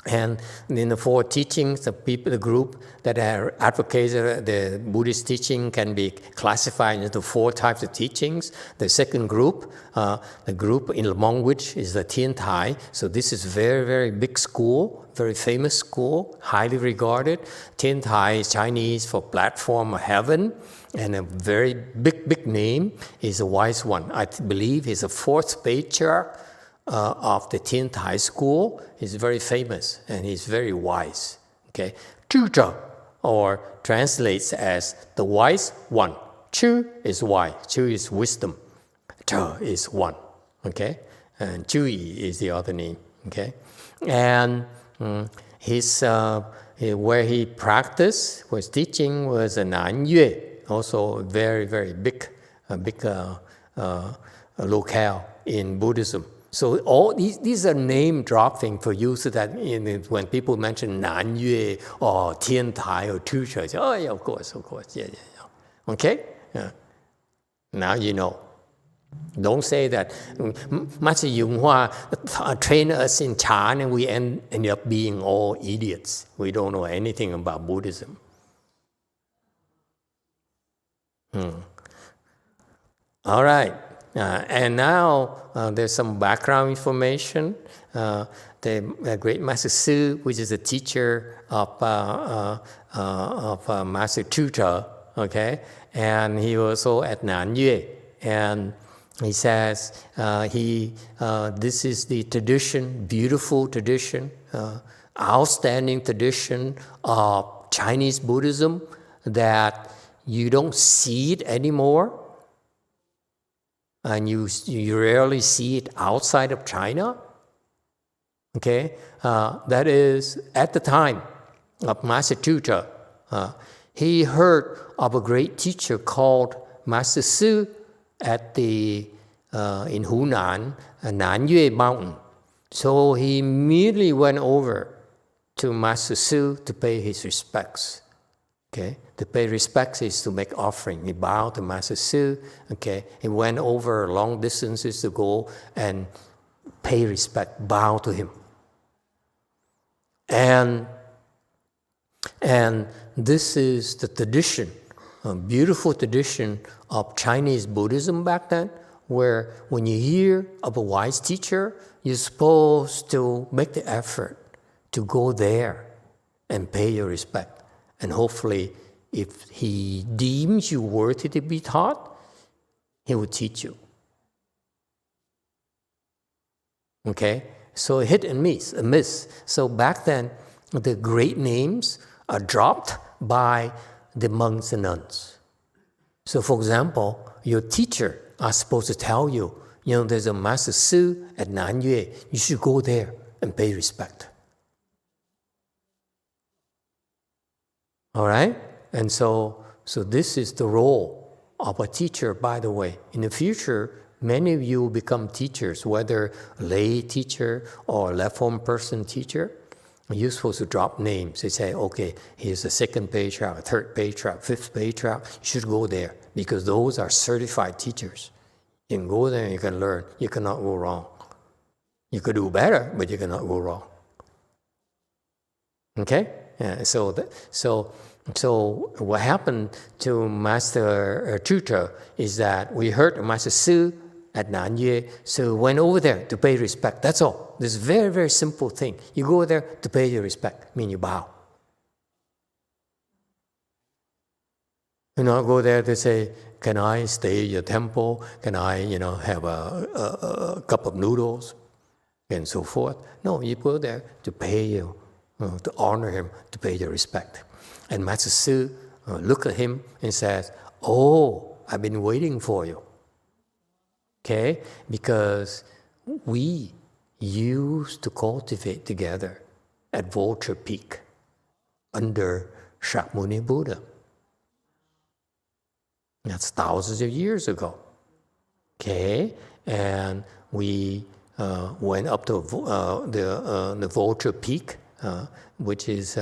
in the four teachings, the group that advocates the Buddhist teaching can be classified into four types of teachings. The second group, the group among which is the Tien Thai. So this is very, very big school, very famous school, highly regarded. Tien Thai is Chinese for platform of heaven, and a very big name is a wise one. I believe he's the fourth patriarch of the Tien Thai school. Is very famous and he's very wise. Okay, Chu, or translates as the wise one. Chu is wise. Chu is wisdom. Chu is one. Okay, and Chui is the other name. Okay, and where he practiced, was teaching, was a Nan Yue, also very, very big locale in Buddhism. So all these are name dropping for you, so that when people mention Nan Yue or Tien Thai or Tu Sha, oh yeah, of course, yeah. Okay? Yeah. Now you know. Don't say that Master YongHua trained us in Chan and we end up being all idiots. We don't know anything about Buddhism. All right. And now there's some background information. The great Master Su, which is a teacher of Master Chuta, okay, and he was also at Nan Yue, and he says this is the tradition, beautiful tradition, outstanding tradition of Chinese Buddhism that you don't see it anymore. And you rarely see it outside of China. Okay, that is at the time of Master Chuta. He heard of a great teacher called Master Su at in Hunan, Nan Yue Mountain. So he immediately went over to Master Su to pay his respects. Okay, to pay respects is to make offering. He bowed to Master Su. Okay, he went over long distances to go and pay respect, bow to him. And this is the tradition, a beautiful tradition of Chinese Buddhism back then, where when you hear of a wise teacher, you're supposed to make the effort to go there and pay your respect. And hopefully, if he deems you worthy to be taught, he will teach you. Okay? So hit and miss. So back then, the great names are dropped by the monks and nuns. So for example, your teacher are supposed to tell you, there's a Master Su at Nan Yue, you should go there and pay respect. All right? And so this is the role of a teacher, by the way. In the future, many of you will become teachers, whether a lay teacher or a left-form person teacher. You're supposed to drop names. They say, okay, here's the second patriarch, a third patriarch, fifth patriarch. You should go there because those are certified teachers. You can go there and you can learn. You cannot go wrong. You could do better, but you cannot go wrong. Okay? Yeah, so what happened to Master Chuta is that we heard Master Su at Nan Yue, so we went over there to pay respect. That's all. This is a very, very simple thing. You go there to pay your respect, mean you bow. You not go there to say, can I stay at your temple? Can I, have a cup of noodles? And so forth. No, you go there to pay you. To honor him, to pay your respect. And Master Su looked at him and says, oh, I've been waiting for you. Okay? Because we used to cultivate together at Vulture Peak under Shakyamuni Buddha. That's thousands of years ago. Okay? And we went up to the Vulture Peak, which is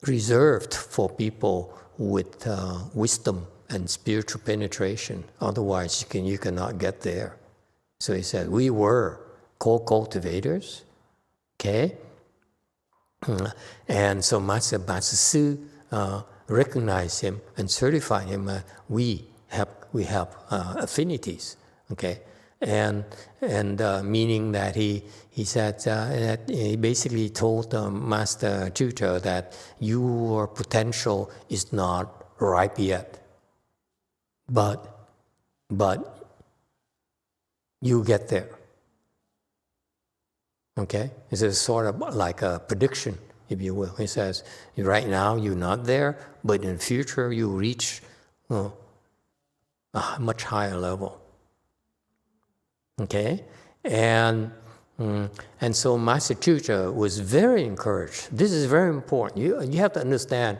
reserved for people with wisdom and spiritual penetration. Otherwise, you cannot get there. So he said, we were co-cultivators, okay? And so Master Su recognized him and certified him. We have affinities, okay? And meaning that he said that he basically told the Master Tutor that your potential is not ripe yet, but you get there. Okay? It's a sort of like a prediction, if you will. He says, right now you're not there, but in the future you reach a much higher level. Okay? And so Master Tutor was very encouraged. This is very important. You have to understand,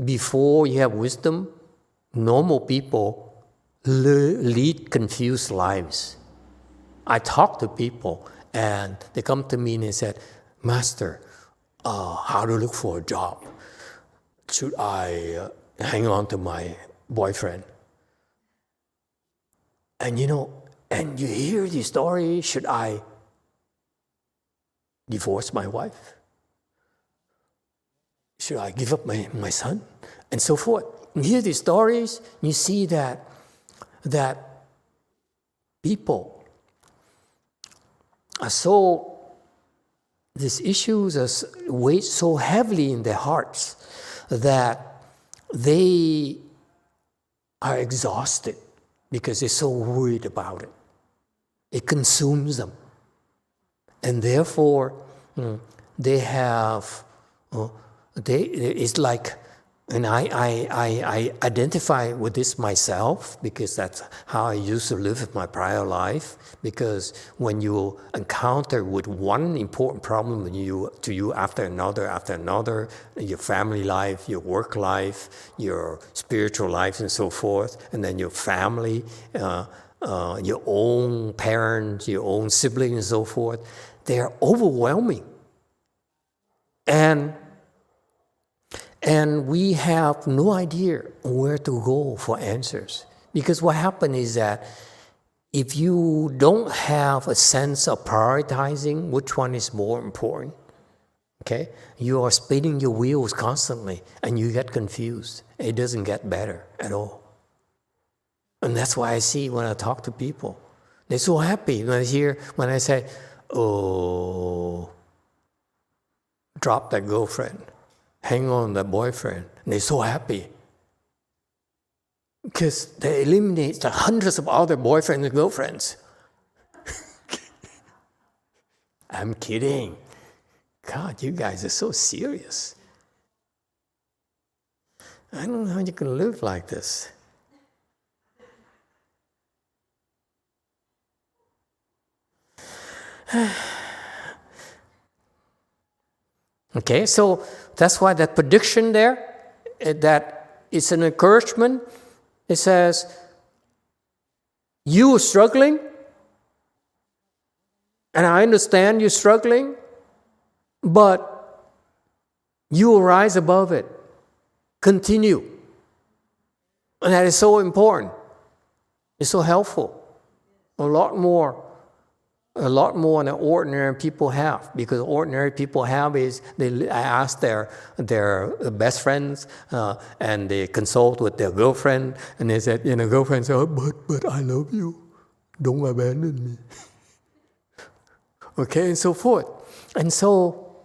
before you have wisdom, normal people lead confused lives. I talk to people, and they come to me and they said, Master, how to look for a job? Should I hang on to my boyfriend? And you hear the story, should I divorce my wife? Should I give up my son? And so forth. You hear these stories, you see that people are these issues weigh so heavily in their hearts that they are exhausted because they're so worried about it. It consumes them. And therefore, it's like, and I identify with this myself because that's how I used to live in my prior life. Because when you encounter with one important problem to you after another, your family life, your work life, your spiritual life, and so forth, and then your family, your own parents, your own siblings, and so forth, they are overwhelming. And we have no idea where to go for answers. Because what happens is that if you don't have a sense of prioritizing which one is more important, okay, you are spinning your wheels constantly and you get confused. It doesn't get better at all. And that's why I see when I talk to people, they're so happy when I say, oh, drop that girlfriend, hang on that boyfriend. And they're so happy. Because they eliminate the hundreds of other boyfriends and girlfriends. I'm kidding. God, you guys are so serious. I don't know how you can live like this. Okay, so that's why that prediction there, that it's an encouragement. It says, you are struggling, and I understand you're struggling, but you will rise above it. Continue. And that is so important. It's so helpful. A lot more than ordinary people have, because ordinary people have is I ask their best friends and they consult with their girlfriend, and they said, girlfriend said, oh, but I love you, don't abandon me. Okay, and so forth. And so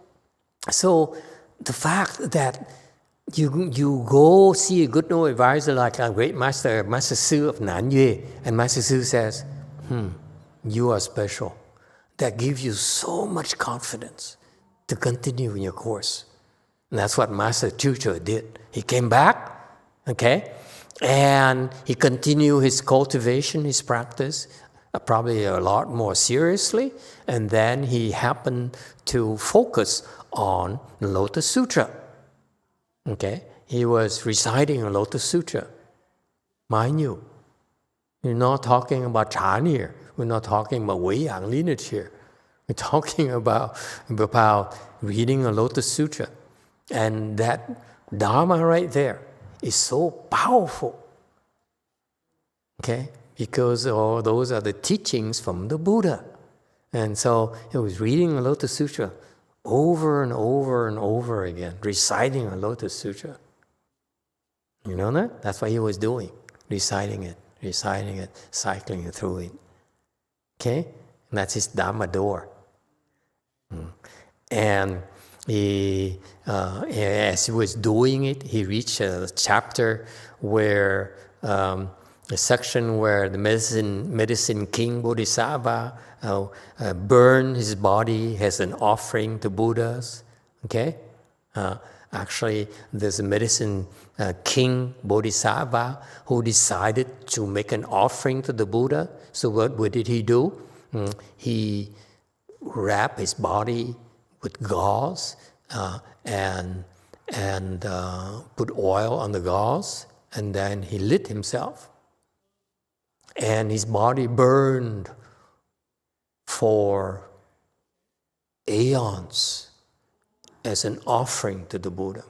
the fact that you go see a good no advisor like a great Master Su of Nanyue, and Master Su says, you are special. That gives you so much confidence to continue in your course. And that's what Master Tutor did. He came back, okay, and he continued his cultivation, his practice, probably a lot more seriously, and then he happened to focus on the Lotus Sutra. Okay, he was reciting a Lotus Sutra. Mind you, we're not talking about Chan here. We're not talking about Wei Yang lineage here. We're talking about reading a Lotus Sutra. And that Dharma right there is so powerful. Okay? because all those are the teachings from the Buddha. And so he was reading a Lotus Sutra over and over and over again, reciting a Lotus Sutra. You know that? That's what he was doing, reciting it, cycling through it. Okay? And that's his Dharma door. And he, as he was doing it, he reached a chapter where, a section where the medicine king Bodhisattva burned his body as an offering to Buddhas. Okay? Actually, there's a medicine king Bodhisattva who decided to make an offering to the Buddha. So what did he do? He wrapped his body with gauze and put oil on the gauze, and then he lit himself. And his body burned for aeons as an offering to the Buddha.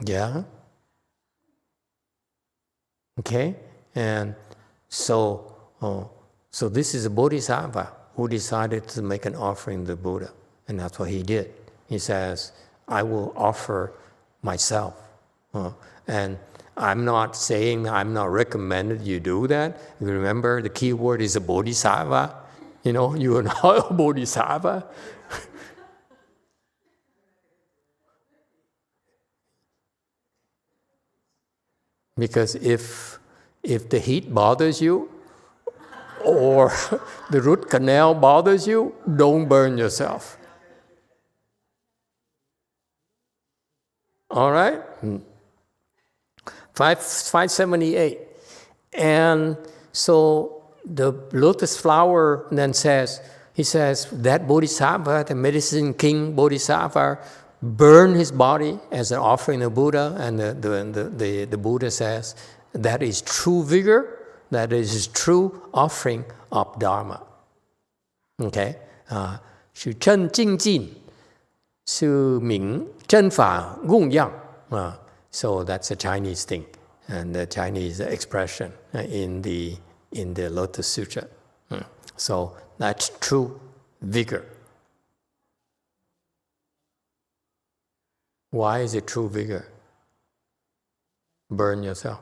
Yeah? Okay? And so this is a Bodhisattva who decided to make an offering to the Buddha. And that's what he did. He says, I will offer myself. And I'm not saying, I'm not recommended you do that. You remember the key word is a Bodhisattva. You know, you are not a Bodhisattva. Because if the heat bothers you, or the root canal bothers you, don't burn yourself. All right? 578. And so the lotus flower then says, he says, that Bodhisattva, the medicine king Bodhisattva, burned his body as an offering to Buddha, and the Buddha says, that is true vigor, that is his true offering of Dharma. Okay? 是真精进, 是名真法供养. So that's a Chinese thing, and the Chinese expression in the Lotus Sutra. So that's true vigor. Why is it true vigor? Burn yourself.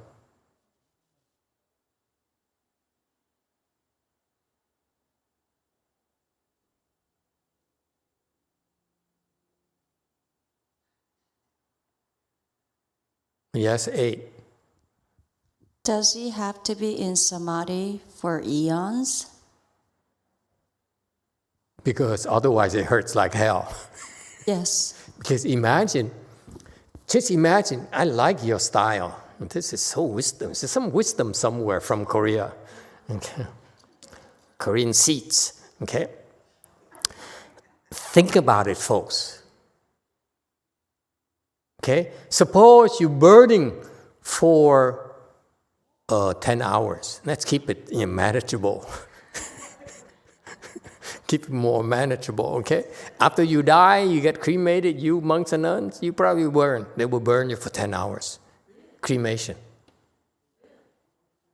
Yes, 8. Does he have to be in samadhi for eons? Because otherwise it hurts like hell. Yes. Because just imagine, I like your style. This is so wisdom. There's some wisdom somewhere from Korea. Okay. Korean seeds. Okay. Think about it, folks. Okay, suppose you're burning for 10 hours. Let's keep it manageable. Keep it more manageable, okay? After you die, you get cremated, you monks and nuns, you probably burn. They will burn you for 10 hours. Cremation.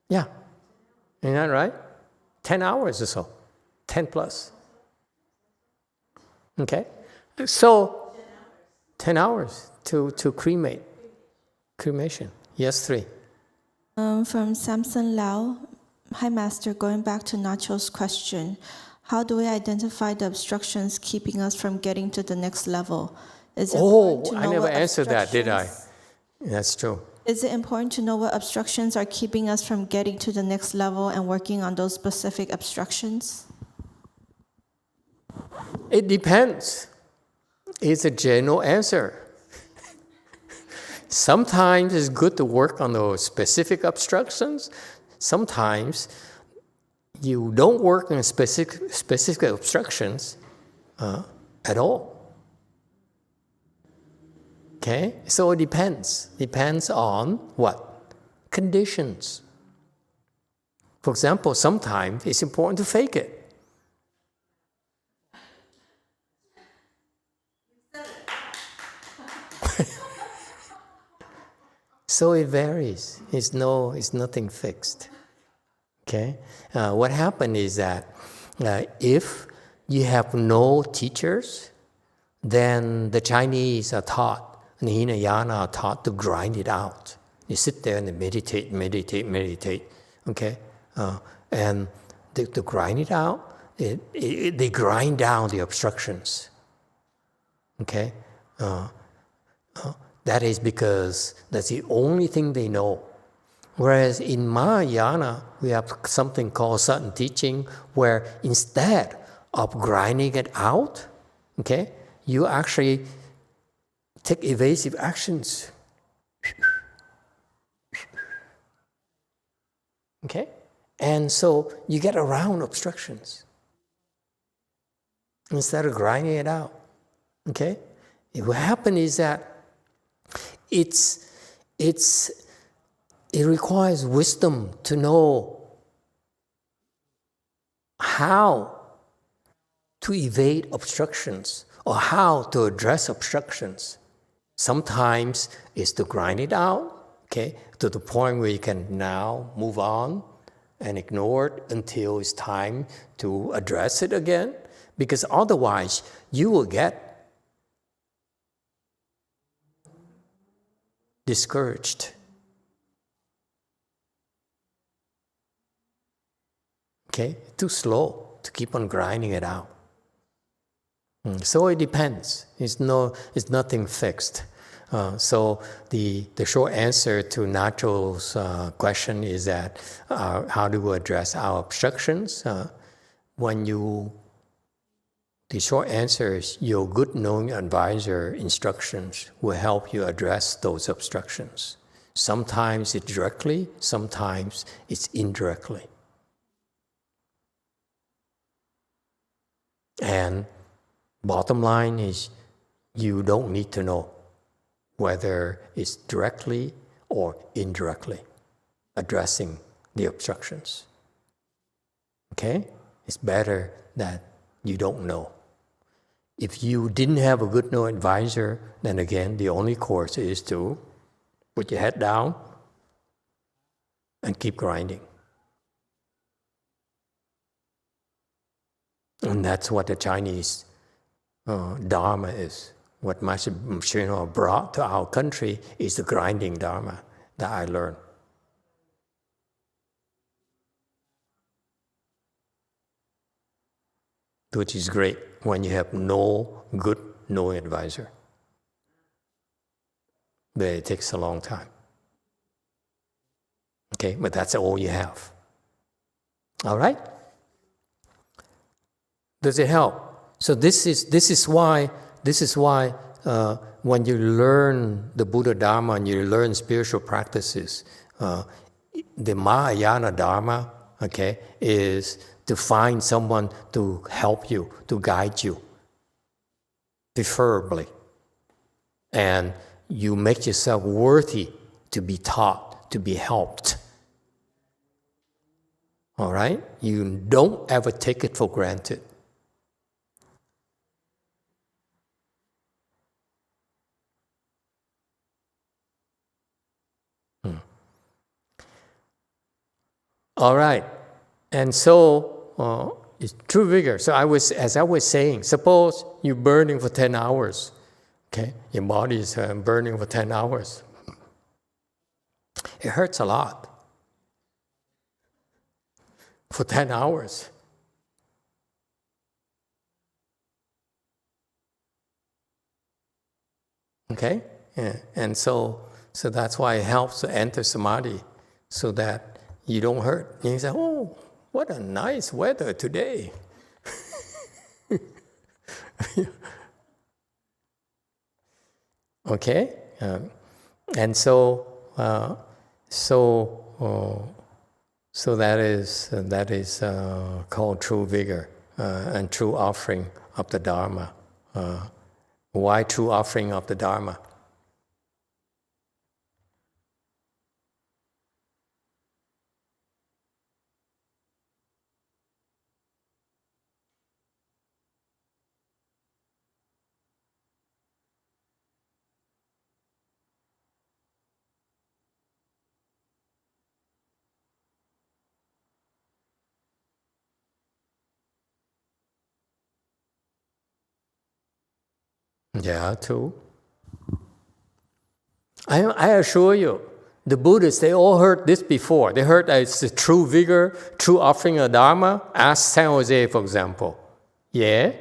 Yeah. Isn't that right? 10 hours or so. 10 plus. Okay? So, 10 hours. To cremate. Cremation. Yes, 3. From Samson Lau. Hi, Master. Going back to Nacho's question, how do we identify the obstructions keeping us from getting to the next level? Is it I never answered that, did I? That's true. Is it important to know what obstructions are keeping us from getting to the next level and working on those specific obstructions? It depends. It's a general answer. Sometimes it's good to work on those specific obstructions. Sometimes you don't work on specific obstructions at all. Okay? So it depends. Depends on what? Conditions. For example, sometimes it's important to fake it. So it varies. It's nothing fixed. Okay? What happened is that if you have no teachers, then the Chinese are taught, and the Hinayana are taught to grind it out. You sit there and meditate, okay? And to grind it out, they grind down the obstructions, okay? That is because that's the only thing they know. Whereas in Mahayana, we have something called sudden teaching, where instead of grinding it out, okay, you actually take evasive actions. Okay? And so you get around obstructions instead of grinding it out. Okay? What happens is that it requires wisdom to know how to evade obstructions or how to address obstructions. Sometimes it's to grind it out, okay, to the point where you can now move on and ignore it until it's time to address it again, because otherwise you will get discouraged. Okay, too slow to keep on grinding it out. So it depends. It's nothing fixed. So the short answer to Nacho's question is that how do we address our obstructions? The short answer is your good knowing advisor instructions will help you address those obstructions. Sometimes it's directly, sometimes it's indirectly. And bottom line is you don't need to know whether it's directly or indirectly addressing the obstructions. Okay? It's better that you don't know. If you didn't have a good know advisor, then again, the only course is to put your head down and keep grinding. And that's what the Chinese Dharma is. What Master Shinwa brought to our country is the grinding Dharma that I learned. Which is great when you have no good knowing advisor. But it takes a long time. Okay, but that's all you have. All right? Does it help? So this is why when you learn the Buddha Dharma and you learn spiritual practices, the Mahayana Dharma, okay, is to find someone to help you, to guide you, preferably. And you make yourself worthy to be taught, to be helped. All right? You don't ever take it for granted. All right, and so it's true vigor. So as I was saying, suppose you're burning for 10 hours, okay? Your body is burning for 10 hours. It hurts a lot for 10 hours. Okay, yeah. And so that's why it helps to enter samadhi, so that you don't hurt. And you say, oh, what a nice weather today. Okay? And so that is called true vigor and true offering of the Dharma. Why true offering of the Dharma? Yeah, true. I assure you, the Buddhists, they all heard this before. They heard that it's the true vigor, true offering of Dharma. Ask San Jose, for example. Yeah?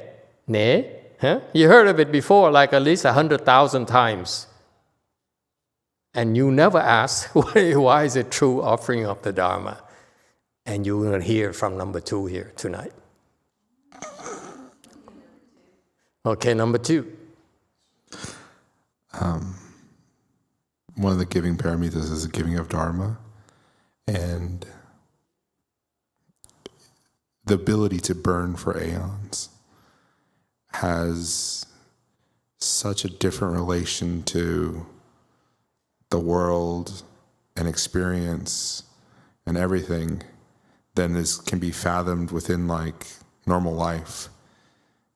Nay? Huh? You heard of it before, like at least 100,000 times. And you never ask, why is it true offering of the Dharma? And you will hear from number 2 here tonight. Okay, number 2. One of the giving paramitas is the giving of Dharma. And the ability to burn for aeons has such a different relation to the world and experience and everything than can be fathomed within like normal life.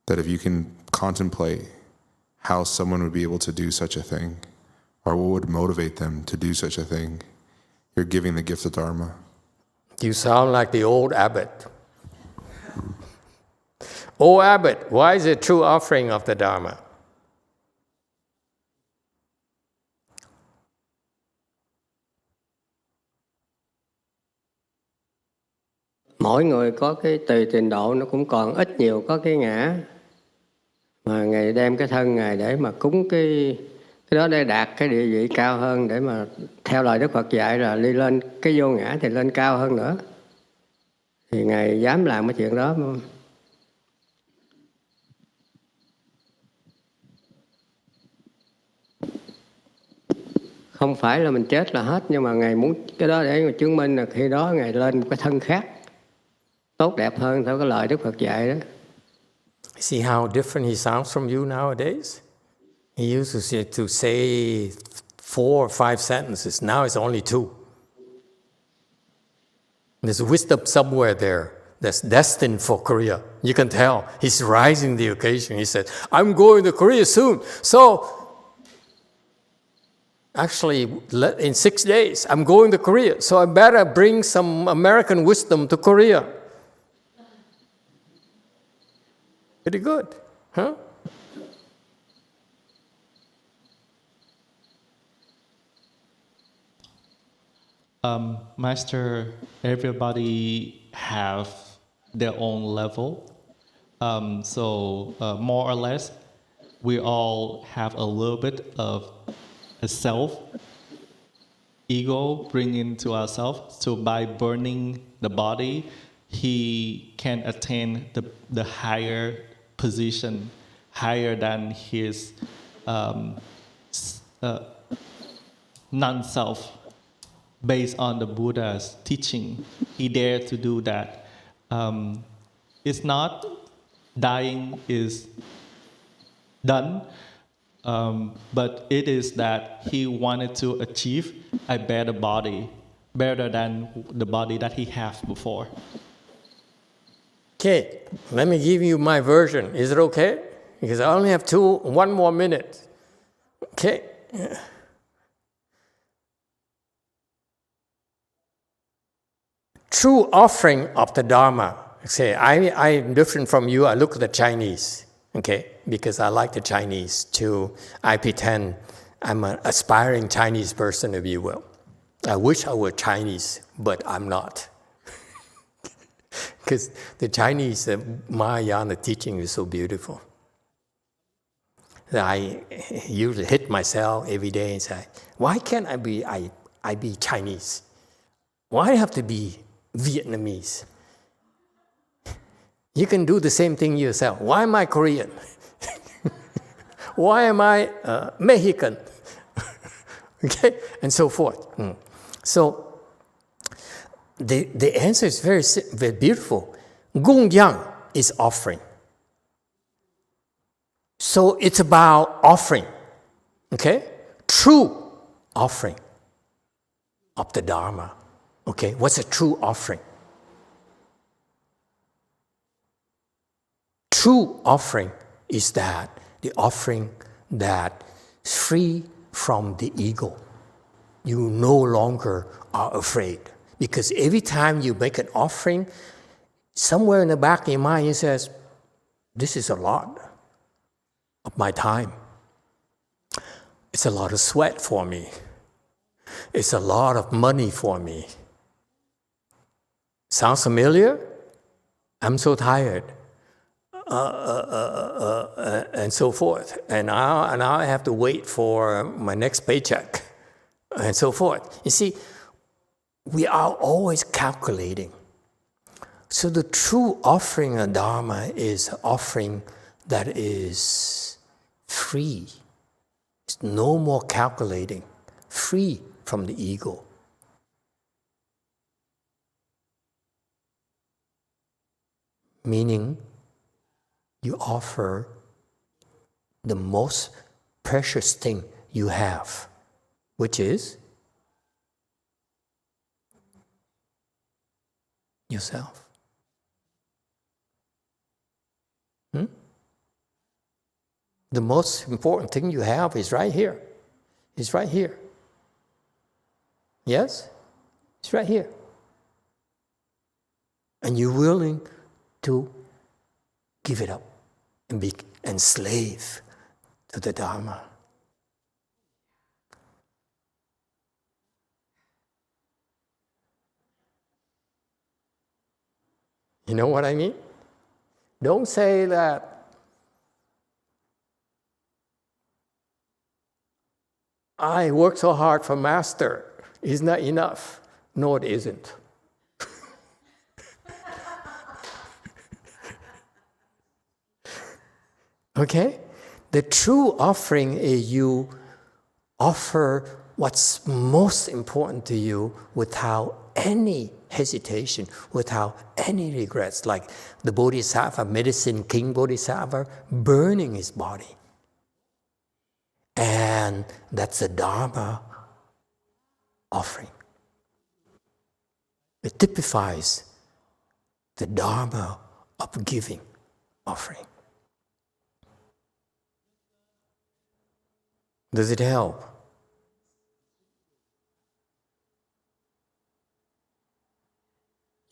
That if you can contemplate how someone would be able to do such a thing, or what would motivate them to do such a thing, you're giving the gift of Dharma. You sound like the old abbot. Oh, abbot, why is it true offering of the Dharma? Mỗi người có cái tùy trình độ, nó cũng còn ít nhiều có cái ngã. Mà Ngài đem cái thân Ngài để mà cúng cái đó để đạt cái địa vị cao hơn, để mà theo lời Đức Phật dạy là đi lên cái vô ngã thì lên cao hơn nữa. Thì Ngài dám làm cái chuyện đó. Không phải là mình chết là hết, nhưng mà Ngài muốn cái đó để mà chứng minh là khi đó Ngài lên một cái thân khác, tốt đẹp hơn theo cái lời Đức Phật dạy đó. See how different he sounds from you nowadays? He used to say 4 or 5 sentences. Now it's only 2. There's wisdom somewhere there that's destined for Korea. You can tell. He's rising the occasion. He said, I'm going to Korea soon. So, actually, in 6 days, I'm going to Korea. So I better bring some American wisdom to Korea. Pretty good, huh? Master, everybody have their own level. So more or less, we all have a little bit of a self, ego bring into ourselves. So by burning the body, he can attain the higher position, higher than his non-self. Based on the Buddha's teaching, he dared to do that. It's not dying is done, but it is that he wanted to achieve a better body, better than the body that he had before. Okay, let me give you my version. Is it okay? Because I only have 1 more minute. Okay. True offering of the Dharma. Say, I'm different from you. I look at the Chinese, okay, because I like the Chinese too. I pretend I'm an aspiring Chinese person, if you will. I wish I were Chinese, but I'm not. Because the Chinese Mahayana teaching is so beautiful. I usually hit myself every day and say, why can't I be Chinese? Why have to be Vietnamese? You can do the same thing yourself. Why am I Korean? Why am I Mexican? Okay, and so forth. So the answer is very beautiful. Gongyang is offering. So it's about offering. Okay, true offering of the Dharma. Okay, what's a true offering? True offering is that the offering that is free from the ego. You no longer are afraid. Because every time you make an offering, somewhere in the back of your mind, it says, this is a lot of my time. It's a lot of sweat for me. It's a lot of money for me. Sounds familiar? I'm so tired. And so forth. And now I have to wait for my next paycheck. And so forth. You see, we are always calculating. So the true offering of Dharma is offering that is free. It's no more calculating. Free from the ego. Meaning, you offer the most precious thing you have, which is yourself. The most important thing you have is right here. It's right here. Yes? It's right here. And you're willing to give it up and be enslaved to the Dharma. You know what I mean? Don't say that I work so hard for Master. It's not enough. No, it isn't. Okay? The true offering is you offer what's most important to you without any hesitation, without any regrets, like the Bodhisattva, medicine king Bodhisattva, burning his body. And that's a Dharma offering. It typifies the Dharma of giving offering. Does it help?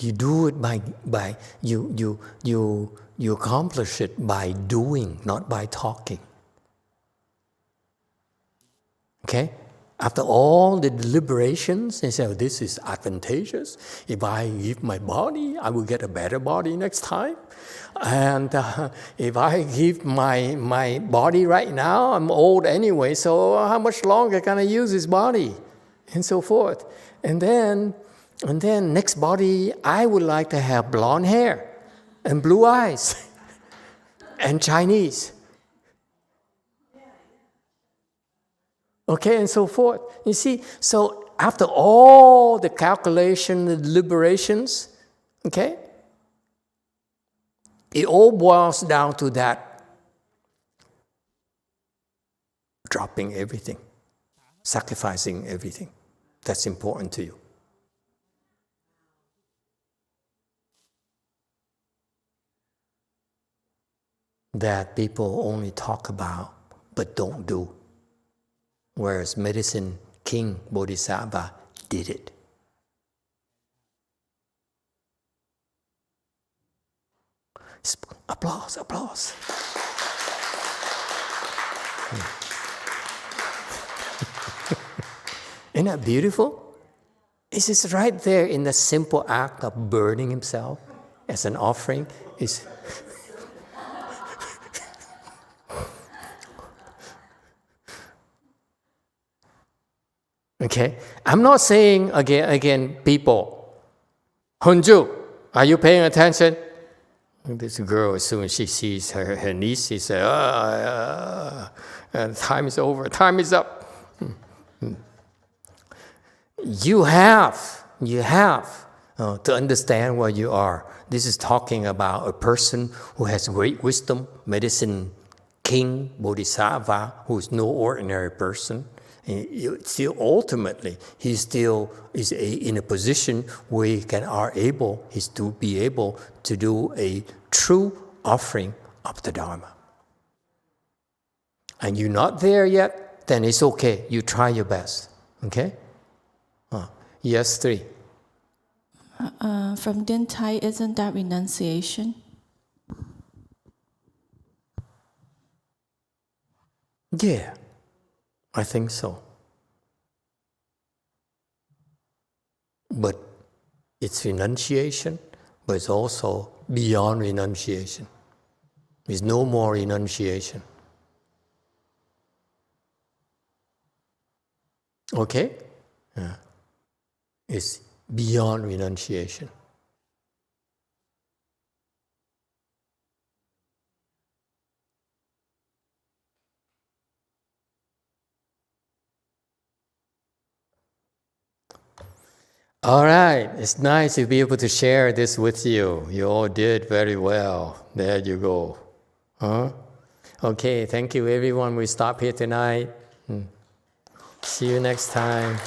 You do it by you accomplish it by doing, not by talking. Okay? After all the deliberations, they say, oh, this is advantageous. If I give my body, I will get a better body next time. And if I give my body right now, I'm old anyway, so how much longer can I use this body? And so forth. And then next body, I would like to have blonde hair and blue eyes and Chinese. Okay, and so forth. You see, so after all the calculation, the deliberations, okay, it all boils down to that dropping everything, sacrificing everything that's important to you. That people only talk about but don't do. Whereas medicine king Bodhisattva did it. Applause, applause. Isn't that beautiful? It's just right there in the simple act of burning himself as an offering. Is okay? I'm not saying again, people, Hunju, are you paying attention? This girl, as soon as she sees her niece, she says, time is over, time is up. You have to understand where you are. This is talking about a person who has great wisdom, medicine king, bodhisattva, who is no ordinary person. Still, ultimately, he still is in a position where he is to be able to do a true offering of the Dharma. And you're not there yet, then it's okay. You try your best. Okay? Yes, 3. From Din Tai, isn't that renunciation? Yeah. I think so. But it's renunciation, but it's also beyond renunciation. There's no more renunciation. Okay? Yeah. It's beyond renunciation. All right, it's nice to be able to share this with you. You all did very well. There you go. Huh? Okay, thank you everyone. We stop here tonight. See you next time.